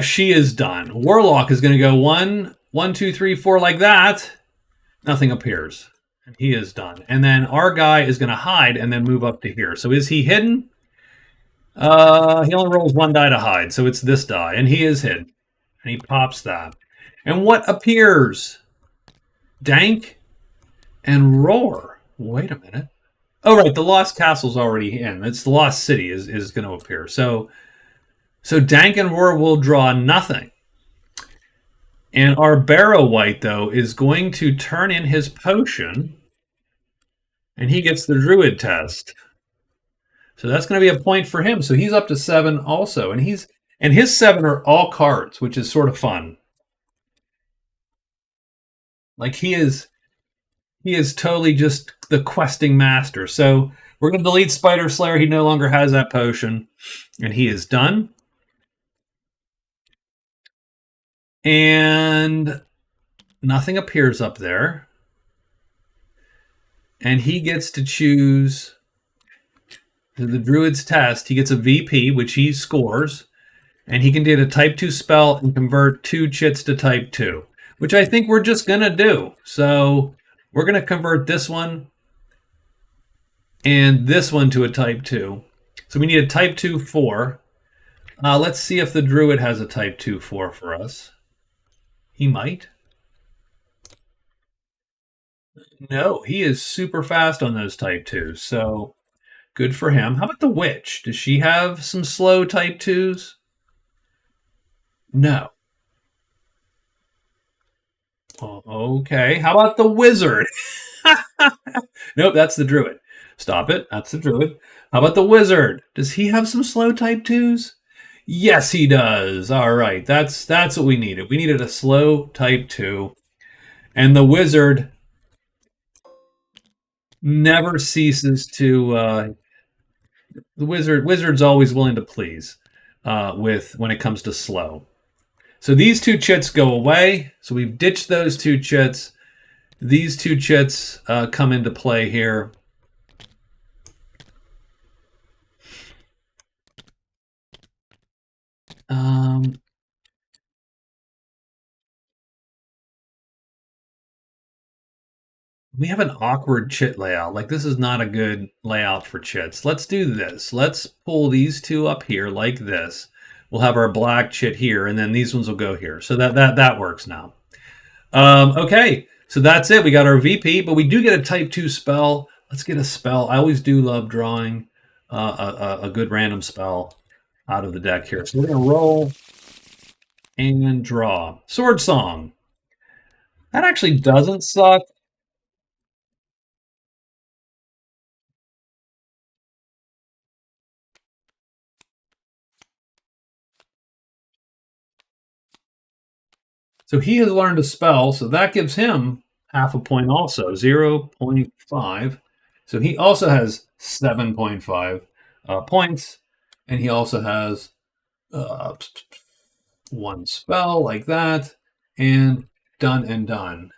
She is done. Warlock is going to go 1, 2, 3, 4 like that. Nothing appears. And he is done. And then our guy is going to hide and then move up to here. So is he hidden? He only rolls 1 die to hide. So it's this die. And he is hidden. And he pops that. And what appears? Dank and Roar. Wait a minute. Oh, right. The Lost Castle's already in. It's the Lost City is going to appear. So Dank and Roar will draw nothing. And our Barrow Wight, though, is going to turn in his potion. And he gets the Druid test. So that's going to be a point for him. So he's up to 7 also. And his 7 are all cards, which is sort of fun. Like he is totally just the questing master. So we're going to delete Spider Slayer. He no longer has that potion. And he is done. And nothing appears up there. And he gets to choose the Druid's test. He gets a VP, which he scores. And he can get a type 2 spell and convert 2 chits to type 2. Which I think we're just going to do. So we're going to convert this one and this one to a type 2. So we need a type 2 4. Let's see if the druid has a type 2/4 for us. He might. No, he is super fast on those type 2s, so good for him. How about the witch? Does she have some slow type 2s? No. Okay. How about the wizard? Nope, that's the druid. Stop it. That's the druid. How about the wizard? Does he have some slow type 2s? Yes, he does. All right. That's what we needed. We needed a slow type 2. And the wizard never ceases to the wizard's always willing to please with when it comes to slow. So these two chits go away. So we've ditched those two chits. These two chits come into play here. We have an awkward chit layout. Like, this is not a good layout for chits. Let's do this. Let's pull these two up here like this. We'll have our black chit here, and then these ones will go here. So that works now. Okay, so that's it. We got our VP, but we do get a type 2 spell. Let's get a spell. I always do love drawing a good random spell out of the deck here. So we're going to roll and draw. Sword Song. That actually doesn't suck. So he has learned a spell, so that gives him half a point also, 0.5. So he also has 7.5 points, and he also has one spell like that, and done and done.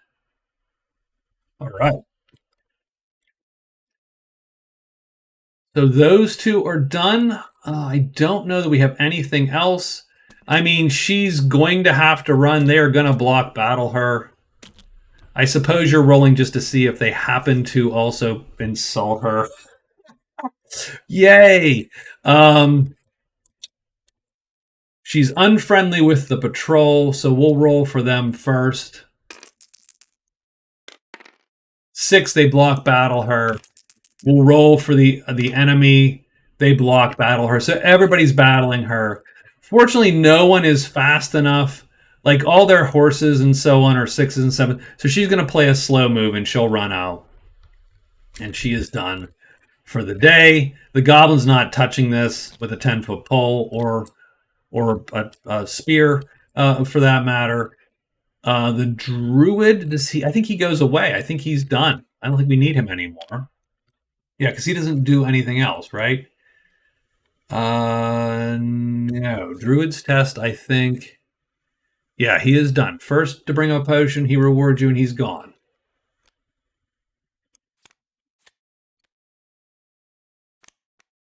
All right. So those two are done. I don't know that we have anything else. I mean, she's going to have to run. They are going to block battle her. I suppose you're rolling just to see if they happen to also insult her. Yay! She's unfriendly with the patrol, so we'll roll for them first. 6, they block battle her. We'll roll for the enemy. They block battle her. So everybody's battling her. Fortunately, no one is fast enough. Like, all their horses and so on are 6s and 7s. So she's going to play a slow move and she'll run out. And she is done for the day. The goblin's not touching this with a 10-foot pole or a spear, for that matter. The druid, does he? I think he goes away. I think he's done. I don't think we need him anymore. Yeah, because he doesn't do anything else, right? No. Druid's test, I think. Yeah, he is done. First to bring up a potion, he rewards you, and he's gone.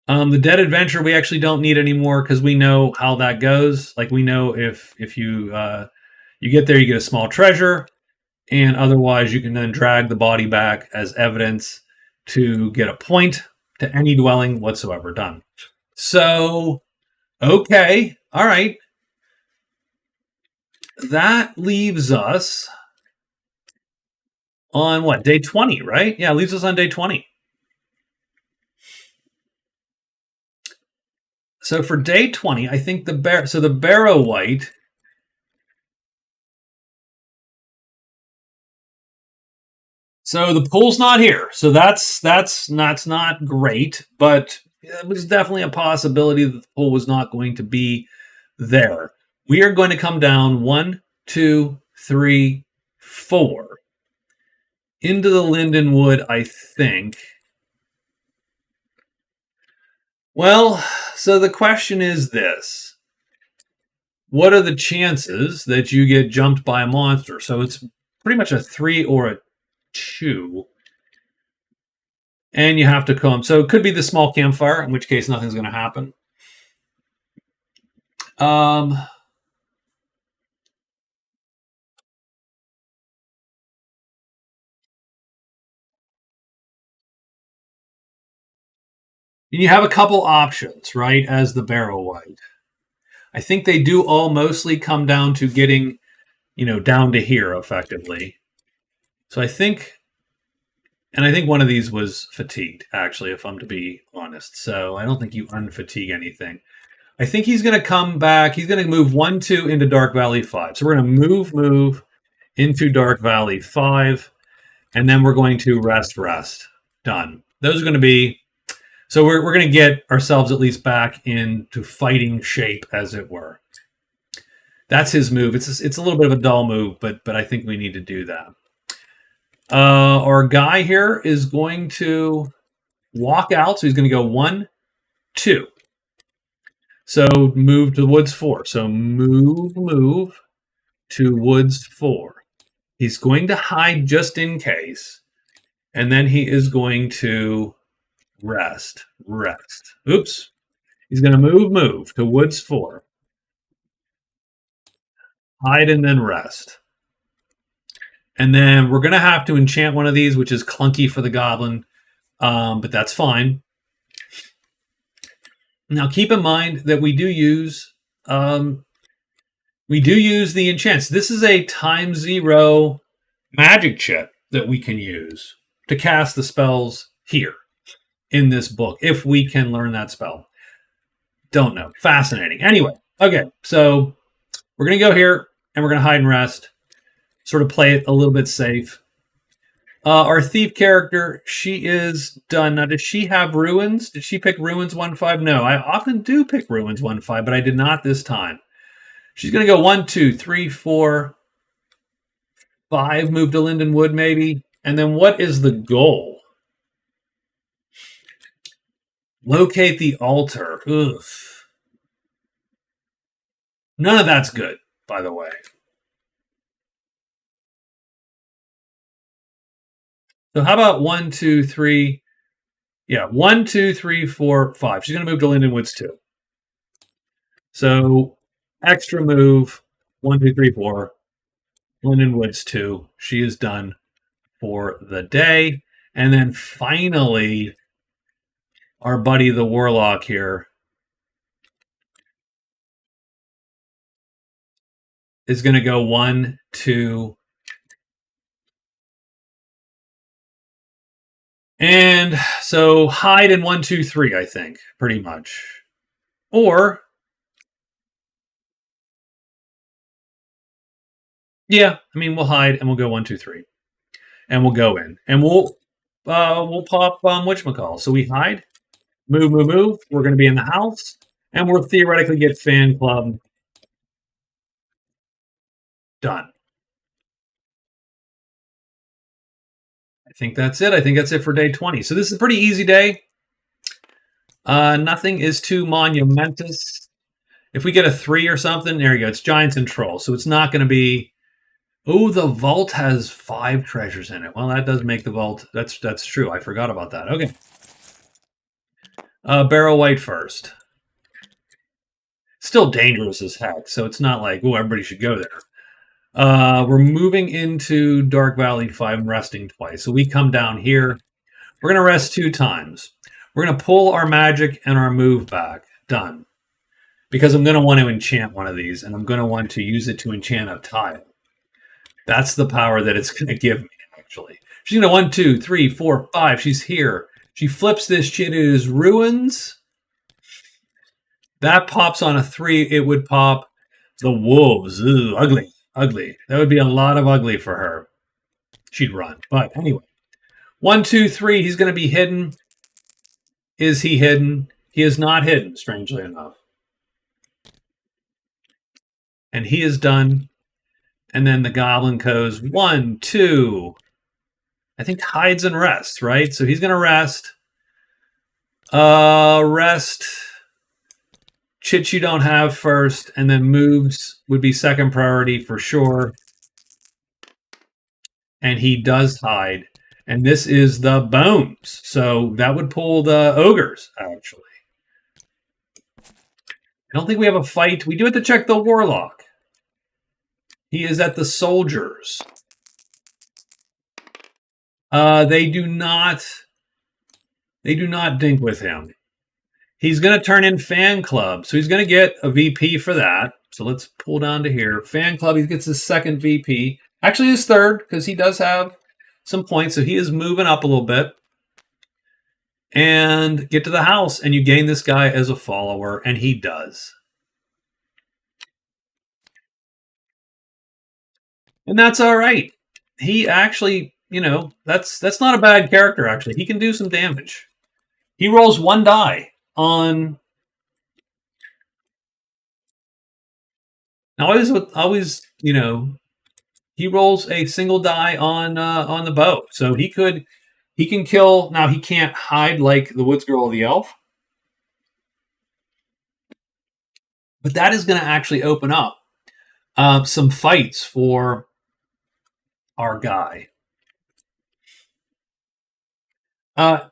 The dead adventure we actually don't need anymore because we know how that goes. Like, we know if you you get there, you get a small treasure, and otherwise you can then drag the body back as evidence to get a point to any dwelling whatsoever. Done. So, okay, all right. That leaves us on what, day 20, right? Yeah, it leaves us on day 20. So for day 20, I think the Barrow Wight. So the pool's not here. So that's not great, but it was definitely a possibility that the pool was not going to be there. We are going to come down 1, 2, 3, 4 into the Lindenwood, I think. Well, so the question is this. What are the chances that you get jumped by a monster? So it's pretty much a 3 or a 2. And you have to come. So it could be the small campfire, in which case nothing's going to happen. And you have a couple options, right, as the Barrow Wight. I think they do all mostly come down to getting, down to here effectively. So I think one of these was fatigued, actually, if I'm to be honest. So I don't think you unfatigue anything. I think he's going to come back. He's going to move 1, 2 into Dark Valley 5. So we're going to move into Dark Valley 5, and then we're going to rest. Done. Those are going to be. So we're going to get ourselves at least back into fighting shape, as it were. That's his move. It's a little bit of a dull move, but I think we need to do that. Our guy here is going to walk out, so he's going to go 1, 2. So move to woods 4. So move to woods 4. He's going to hide just in case, and then he is going to rest. Oops. He's going to move to woods 4. Hide and then rest. And then we're going to have to enchant one of these, which is clunky for the goblin, but that's fine. Now, keep in mind that we do use the enchants. This is a ×0 magic chip that we can use to cast the spells here in this book, if we can learn that spell. Don't know. Fascinating. Anyway, okay, so we're going to go here, and we're going to hide and rest, sort of play it a little bit safe. Our thief character, she is done. Now, does she have ruins? Did she pick ruins 1/5? No, I often do pick ruins 1/5, but I did not this time. She's going to go 1, 2, 3, 4, 5, move to Lindenwood maybe. And then what is the goal? Locate the altar. Ugh. None of that's good, by the way. So how about 1, 2, 3? Yeah, 1, 2, 3, 4, 5. She's going to move to Lindenwoods too. So extra move, 1, 2, 3, 4. Lindenwoods 2. She is done for the day. And then finally, our buddy the Warlock here is going to go 1, 2, and so hide in 1, 2, 3, I think, pretty much. Or, yeah, I mean, we'll hide and we'll go 1, 2, 3. And we'll go in. And we'll pop whatchamacall. So we hide, move. We're going to be in the house. And we'll theoretically get fan club done. I think that's it. I think that's it for day 20. So this is a pretty easy day. Nothing is too monumentous. If we get a 3 or something, there you go. It's giants and trolls. So it's not going to be... Oh, the vault has 5 treasures in it. Well, that does make the vault... That's true. I forgot about that. Okay. Barrow Wight first. Still dangerous as heck, so it's not like, oh, everybody should go there. We're moving into Dark Valley 5 and resting twice. So we come down here. We're going to rest 2 times. We're going to pull our magic and our move back. Done. Because I'm going to want to enchant one of these, and I'm going to want to use it to enchant a tile. That's the power that it's going to give me, actually. She's going to 1, 2, 3, 4, 5. She's here. She flips this shit. It is ruins. That pops on a 3. It would pop the wolves. Ooh, ugly. That would be a lot of ugly for her. She'd run. But anyway. 1, 2, 3. He's going to be hidden. Is he hidden? He is not hidden, strangely enough. And he is done. And then the goblin goes 1, 2. I think hides and rests, right? So he's going to rest. Rest. Chits you don't have first. And then moves would be second priority for sure. And he does hide. And this is the bones. So that would pull the ogres, actually. I don't think we have a fight. We do have to check the warlock. He is at the soldiers. They do not dink with him. He's going to turn in Fan Club. So he's going to get a VP for that. So let's pull down to here. Fan Club, he gets his second VP. Actually, his third, because he does have some points. So he is moving up a little bit. And get to the house, and you gain this guy as a follower, and he does. And that's all right. He actually, that's not a bad character, actually. He can do some damage. He rolls one die on... Now, always, he rolls a single die on the bow. So he can kill... Now, he can't hide like the Woods Girl or the Elf. But that is going to actually open up some fights for our guy.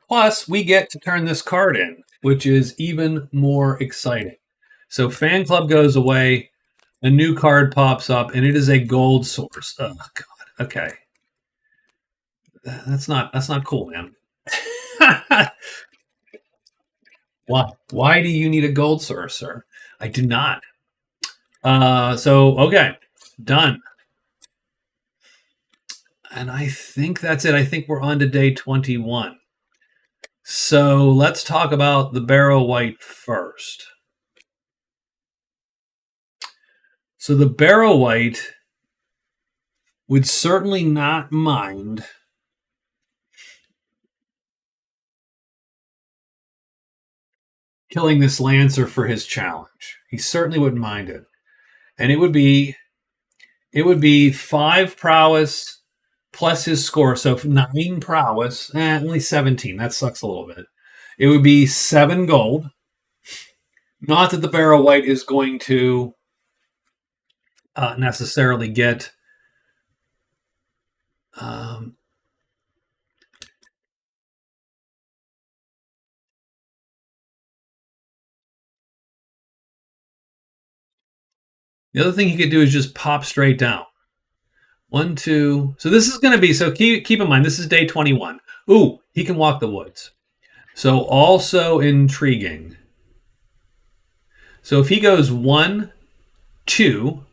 Plus, we get to turn this card in, which is even more exciting. So Fan Club goes away, a new card pops up, and it is a gold source. Oh God. Okay. That's not cool, man. Why do you need a gold source, sir? I do not. Okay. Done. And I think that's it. I think we're on to day 21. So let's talk about the Barrow Wight first. So the Barrow Wight would certainly not mind killing this Lancer for his challenge. He certainly wouldn't mind it. And it would be 5 prowess plus his score. So 9 prowess, only 17. That sucks a little bit. It would be 7 gold. Not that the Barrow Wight is going to necessarily get the other thing he could do is just pop straight down. 1, 2. So this is going to be, so keep in mind, this is day 21. Ooh, he can walk the woods. So also intriguing. So if he goes 1, 2,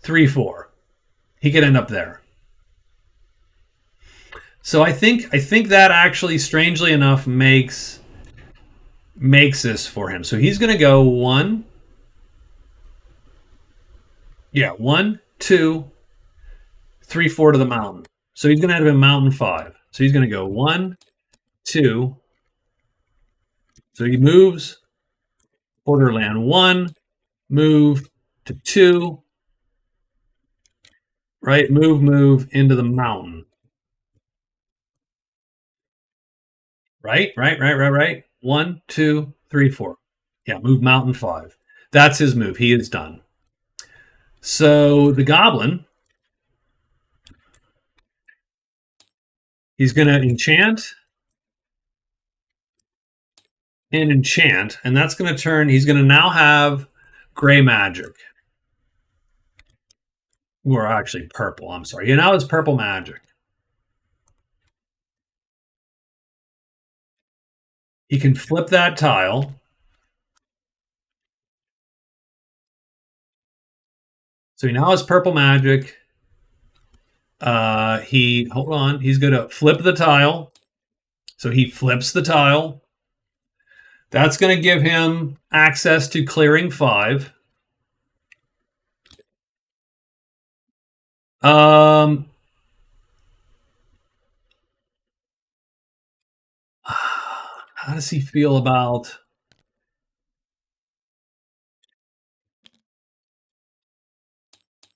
3, 4, he could end up there. So I think that actually, strangely enough, makes this for him. So he's going to go 1, 2, 3, 4 to the mountain. So he's going to have a mountain 5. So he's going to go 1, 2. So he moves borderland 1, move to 2, right? Move into the mountain. Right. 1, 2, 3, 4. Yeah, move mountain 5. That's his move. He is done. So the Goblin, he's going to enchant and enchant, and that's going to turn, he's going to now have gray magic. Or actually purple, I'm sorry. He now has purple magic. He can flip that tile. So he now has purple magic. He's going to flip the tile. So he flips the tile. That's going to give him access to clearing 5. How does he feel about...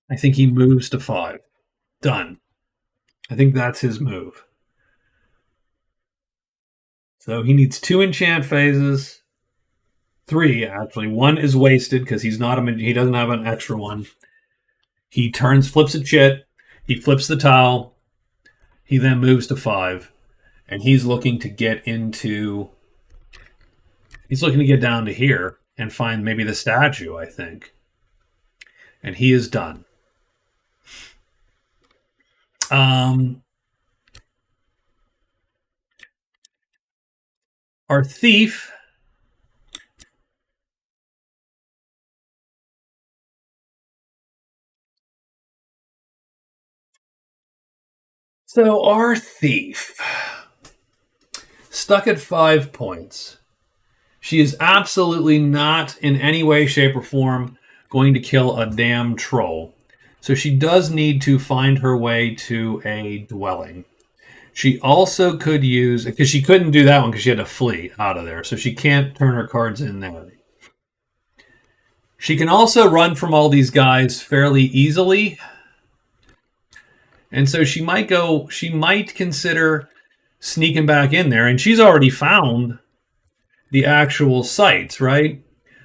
I think he moves to 5. Done. I think that's his move. So he needs 2 enchant phases. 3, actually. 1 is wasted because he doesn't have an extra one. He flips a chit. He flips the tile. He then moves to 5. And he's looking to get down to here and find maybe the statue, I think. And he is done. Our thief stuck at 5 points. She is absolutely not in any way, shape, or form going to kill a damn troll. So she does need to find her way to a dwelling. She also could use, because she couldn't do that one because she had to flee out of there. So she can't turn her cards in there. She can also run from all these guys fairly easily. And so she might consider sneaking back in there. And she's already found the actual sites, right?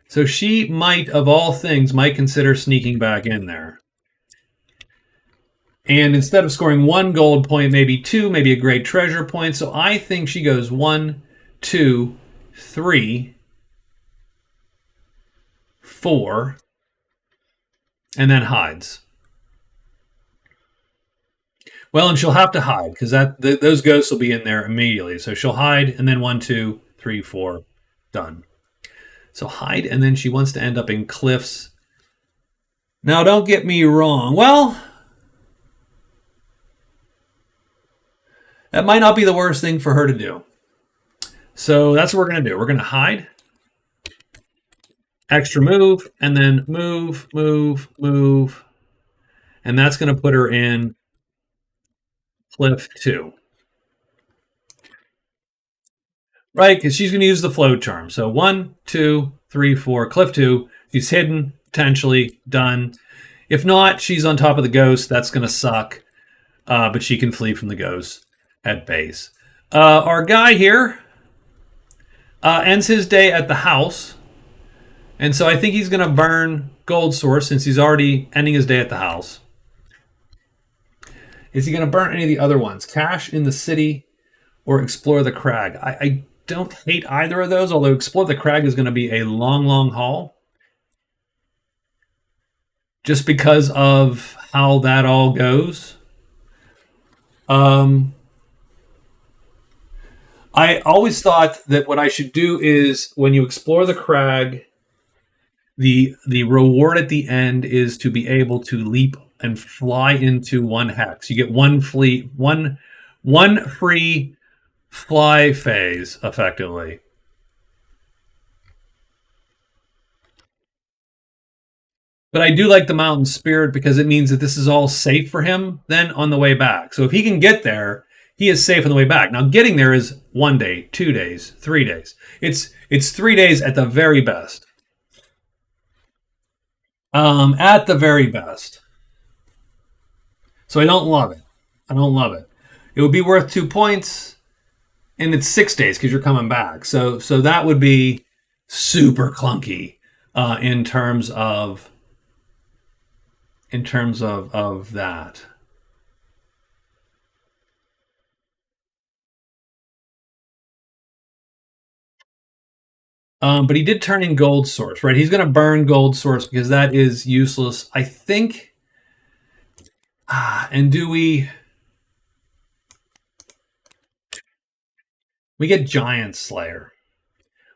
So she might, of all things, might consider sneaking back in there. And instead of scoring 1 gold point, maybe 2, maybe a great treasure point. So I think she goes 1, 2, 3, 4, and then hides. Well, and she'll have to hide because those ghosts will be in there immediately. So she'll hide, and then 1, 2, 3, 4, done. So hide, and then she wants to end up in cliffs. Now, don't get me wrong. Well, that might not be the worst thing for her to do. So that's what we're going to do. We're going to hide, extra move, and then move, move, move. And that's going to put her in cliff 2. Right, because she's going to use the flow charm. So 1, 2, 3, 4, cliff 2. She's hidden, potentially, done. If not, she's on top of the ghost. That's going to suck. But she can flee from the ghost at base. Our guy here ends his day at the house. And so I think he's going to burn Gold Source since he's already ending his day at the house. Is he going to burn any of the other ones? Cache in the city or explore the crag? I don't hate either of those, although explore the crag is going to be a long, long haul. Just because of how that all goes. I always thought that what I should do is when you explore the crag, the reward at the end is to be able to leap and fly into 1 hex. You get one free fly phase, effectively. But I do like the Mountain Spirit because it means that this is all safe for him then on the way back. So if he can get there, he is safe on the way back. Now, getting there is 1 day, 2 days, 3 days. It's 3 days at the very best. At the very best. So I don't love it. It would be worth 2 points, and it's 6 days because you're coming back. So that would be super clunky in terms of that. But he did turn in Gold Source, right? He's going to burn Gold Source because that is useless, I think. And do we get Giant Slayer?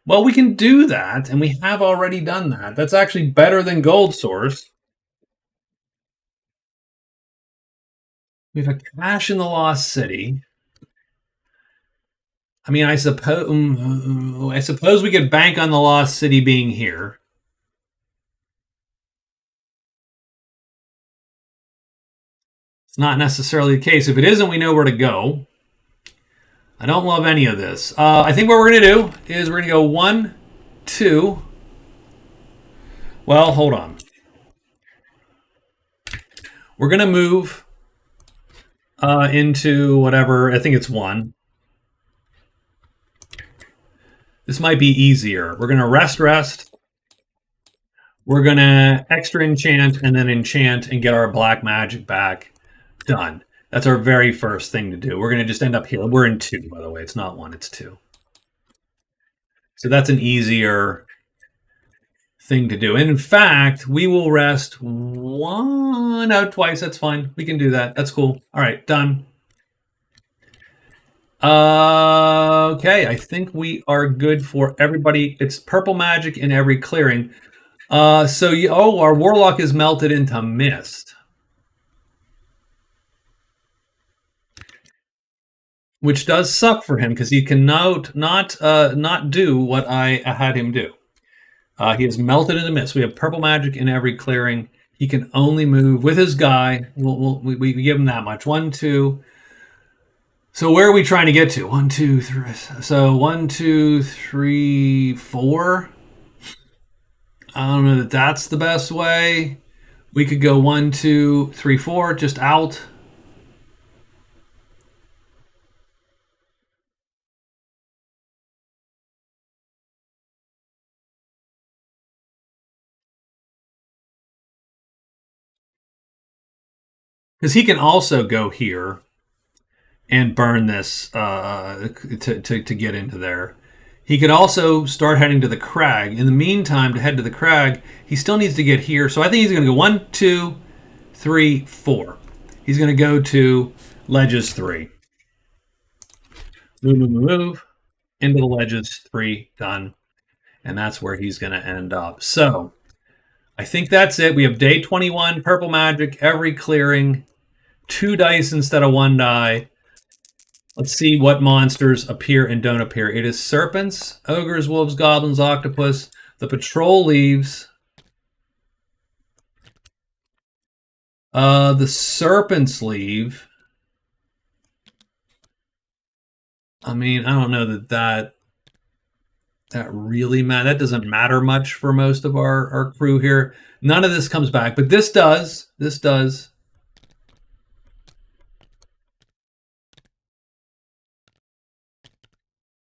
Well, we can do that, and we have already done that. That's actually better than Gold Source. We have a cache in the Lost City. I mean, I suppose we could bank on the Lost City being here. It's not necessarily the case. If it isn't, we know where to go. I don't love any of this. I think what we're going to do is we're going to go 1, 2. Well, hold on. We're going to move into whatever. I think it's 1. This might be easier. We're going to rest. We're going to extra enchant and then enchant and get our black magic back. Done. That's our very first thing to do. We're going to just end up here. We're in 2, by the way. It's not 1, it's 2. So that's an easier thing to do. And in fact, we will rest 1 out twice. That's fine. We can do that. That's cool. All right, done. Okay, I think we are good for everybody. It's purple magic in every clearing. Our Warlock is melted into mist, which does suck for him because he can not do what I had him do. He is melted into mist. We have purple magic in every clearing. He can only move with his guy. We give him that much. 1, 2. So where are we trying to get to? 1, 2, 3. So 1, 2, 3, 4. I don't know that that's the best way. We could go 1, 2, 3, 4, just out. Because he can also go here and burn this to get into there. He could also start heading to the crag. In the meantime, to head to the crag, he still needs to get here. So I think he's going to go 1, 2, 3, 4. He's going to go to ledges 3. Move. Into the ledges 3. Done. And that's where he's going to end up. So I think that's it. We have day 21, purple magic, every clearing, 2 dice instead of 1 die. Let's see what monsters appear and don't appear. It is serpents, ogres, wolves, goblins, octopus. The patrol leaves. The serpents leave. I mean, I don't know that really matters. That doesn't matter much for most of our crew here. None of this comes back, but this does. This does.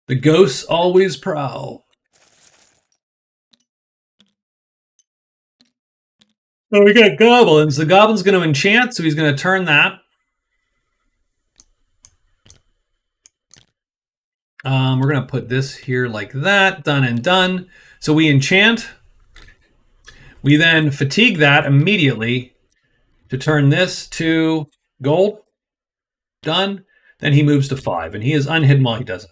The ghosts always prowl. So we got goblins. The goblin's going to enchant, so he's going to turn that. We're going to put this here like that. Done and done. So we enchant. We then fatigue that immediately to turn this to gold. Done. Then he moves to 5, and he is unhidden while he does it.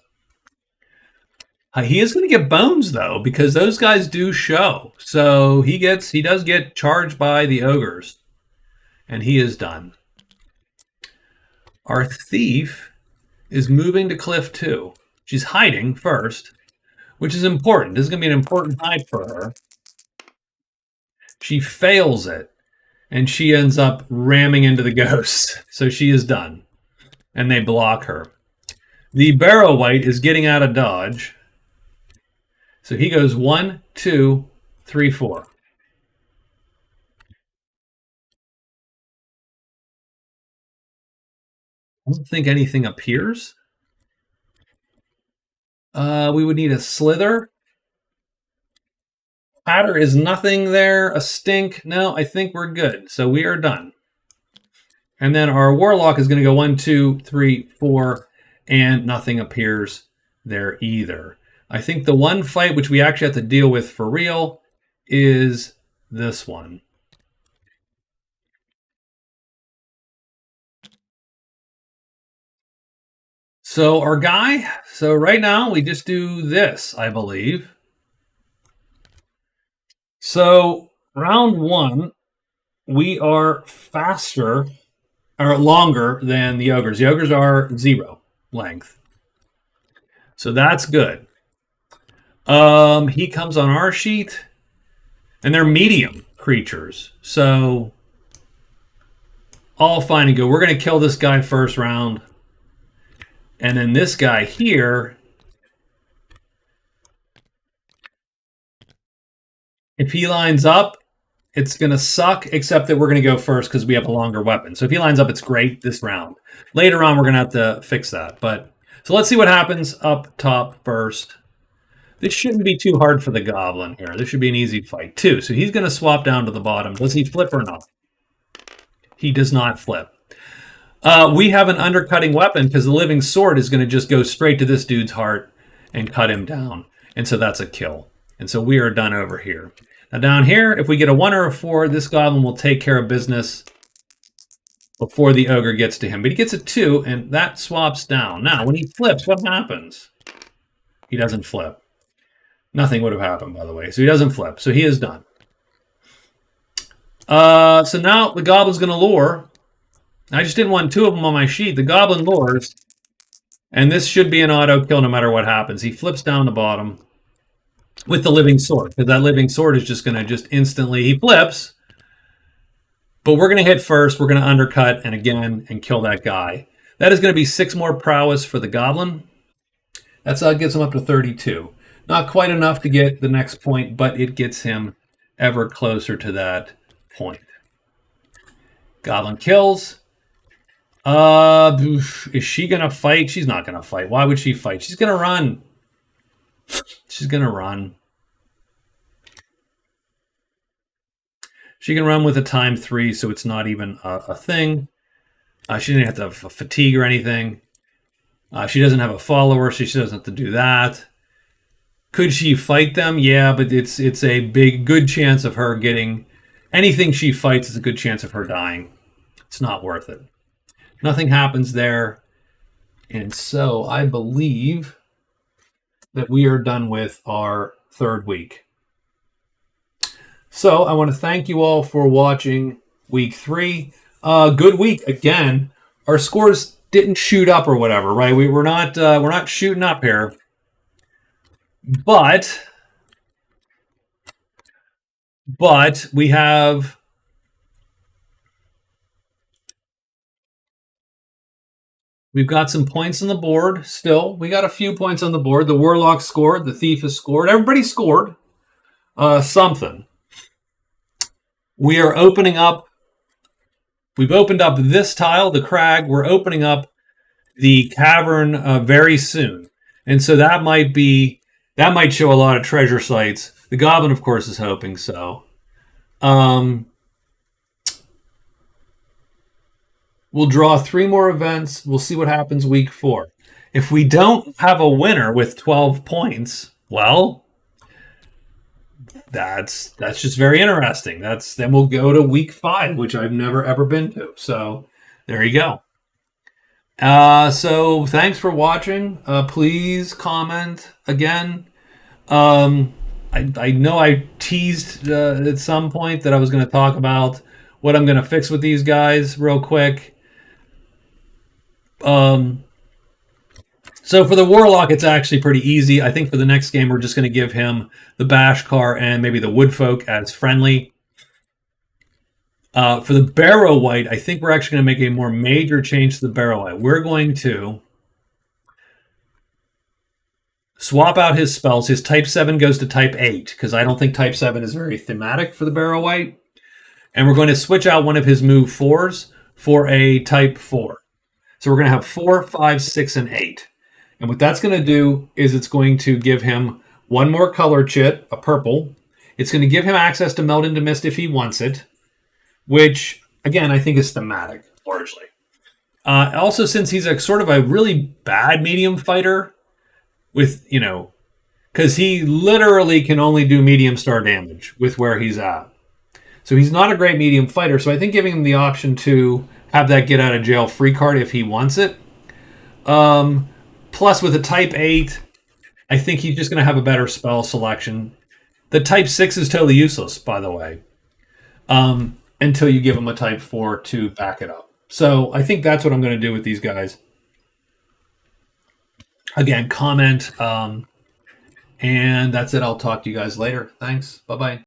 He is going to get bones though, because those guys do show. So he does get charged by the ogres, and he is done. Our thief is moving to cliff 2. She's hiding first, which is important. This is going to be an important hide for her. She fails it, and she ends up ramming into the ghosts. So she is done, and they block her. The Barrow Wight is getting out of dodge. So he goes 1, 2, 3, 4. I don't think anything appears. We would need a slither. Patter is nothing there. A stink. No, I think we're good. So we are done. And then our Warlock is going to go 1, 2, 3, 4, and nothing appears there either. I think the one fight which we actually have to deal with for real is this one. So our guy, so right now we just do this, I believe. So round 1, we are faster or longer than the ogres. The ogres are 0 length. So that's good. He comes on our sheet, and they're medium creatures. So all fine and good. We're going to kill this guy first round. And then this guy here, if he lines up, it's going to suck, except that we're going to go first because we have a longer weapon. So if he lines up, it's great this round. Later on, we're going to have to fix that. So let's see what happens up top first. This shouldn't be too hard for the goblin here. This should be an easy fight, too. So he's going to swap down to the bottom. Does he flip or not? He does not flip. We have an undercutting weapon because the living sword is going to just go straight to this dude's heart and cut him down. And so that's a kill. And so we are done over here. Now down here, if we get a 1 or a 4, this goblin will take care of business. before the ogre gets to him. But he gets a 2, and that swaps down. Now, when he flips, what happens? He doesn't flip. Nothing would have happened, by the way. So he doesn't flip. So he is done. So now the Goblin's going to lure. I just didn't want 2 of them on my sheet. The Goblin lures. And this should be an auto kill no matter what happens. He flips down the bottom with the living sword. Because that living sword is just going to just instantly... He flips. But we're going to hit first. We're going to undercut and again and kill that guy. That is going to be 6 more prowess for the Goblin. That gets him up to 32. Not quite enough to get the next point, but it gets him ever closer to that point. Goblin kills. Is she going to fight? She's not going to fight. Why would she fight? She's going to run. She's going to run. She can run with a time 3, so it's not even a thing. She didn't have to have fatigue or anything. She doesn't have a follower, so she doesn't have to do that. Could she fight them? Yeah, but it's a good chance of her getting... Anything she fights is a good chance of her dying. It's not worth it. Nothing happens there. And so I believe that we are done with our 3rd week. So I want to thank you all for watching week 3. Good week again. Our scores didn't shoot up or whatever, right? We're not shooting up here. But we've got some points on the board still. We got a few points on the board. The Warlock scored. The Thief has scored. Everybody scored something. We are opening up. We've opened up this tile, the crag. We're opening up the cavern very soon. And so that might show a lot of treasure sites. The Goblin, of course, is hoping so. We'll draw 3 more events. We'll see what happens week 4. If we don't have a winner with 12 points, well, that's just very interesting. Then we'll go to week 5, which I've never ever been to. So there you go. So thanks for watching. Please comment again. I know I teased at some point that I was going to talk about what I'm going to fix with these guys real quick. So for the Warlock, it's actually pretty easy. I think for the next game, we're just going to give him the Bashkar and maybe the Woodfolk as friendly. For the Barrow Wight, I think we're actually going to make a more major change to the Barrow Wight. We're going to swap out his spells. His type 7 goes to type 8, because I don't think type 7 is very thematic for the Barrow Wight. And we're going to switch out one of his move 4s for a type 4. So we're going to have 4, 5, 6, and 8. And what that's going to do is it's going to give him one more color chit, a purple. It's going to give him access to Melt into Mist if he wants it, which, again, I think is thematic, largely. Also, since he's a sort of a really bad medium fighter, with, because he literally can only do medium star damage with where he's at. So he's not a great medium fighter, so I think giving him the option to have that get out of jail free card if he wants it. Plus, with a type 8, I think he's just going to have a better spell selection. The type 6 is totally useless, by the way, until you give him a type 4 to back it up. So I think that's what I'm going to do with these guys. Again, comment, and that's it. I'll talk to you guys later. Thanks. Bye-bye.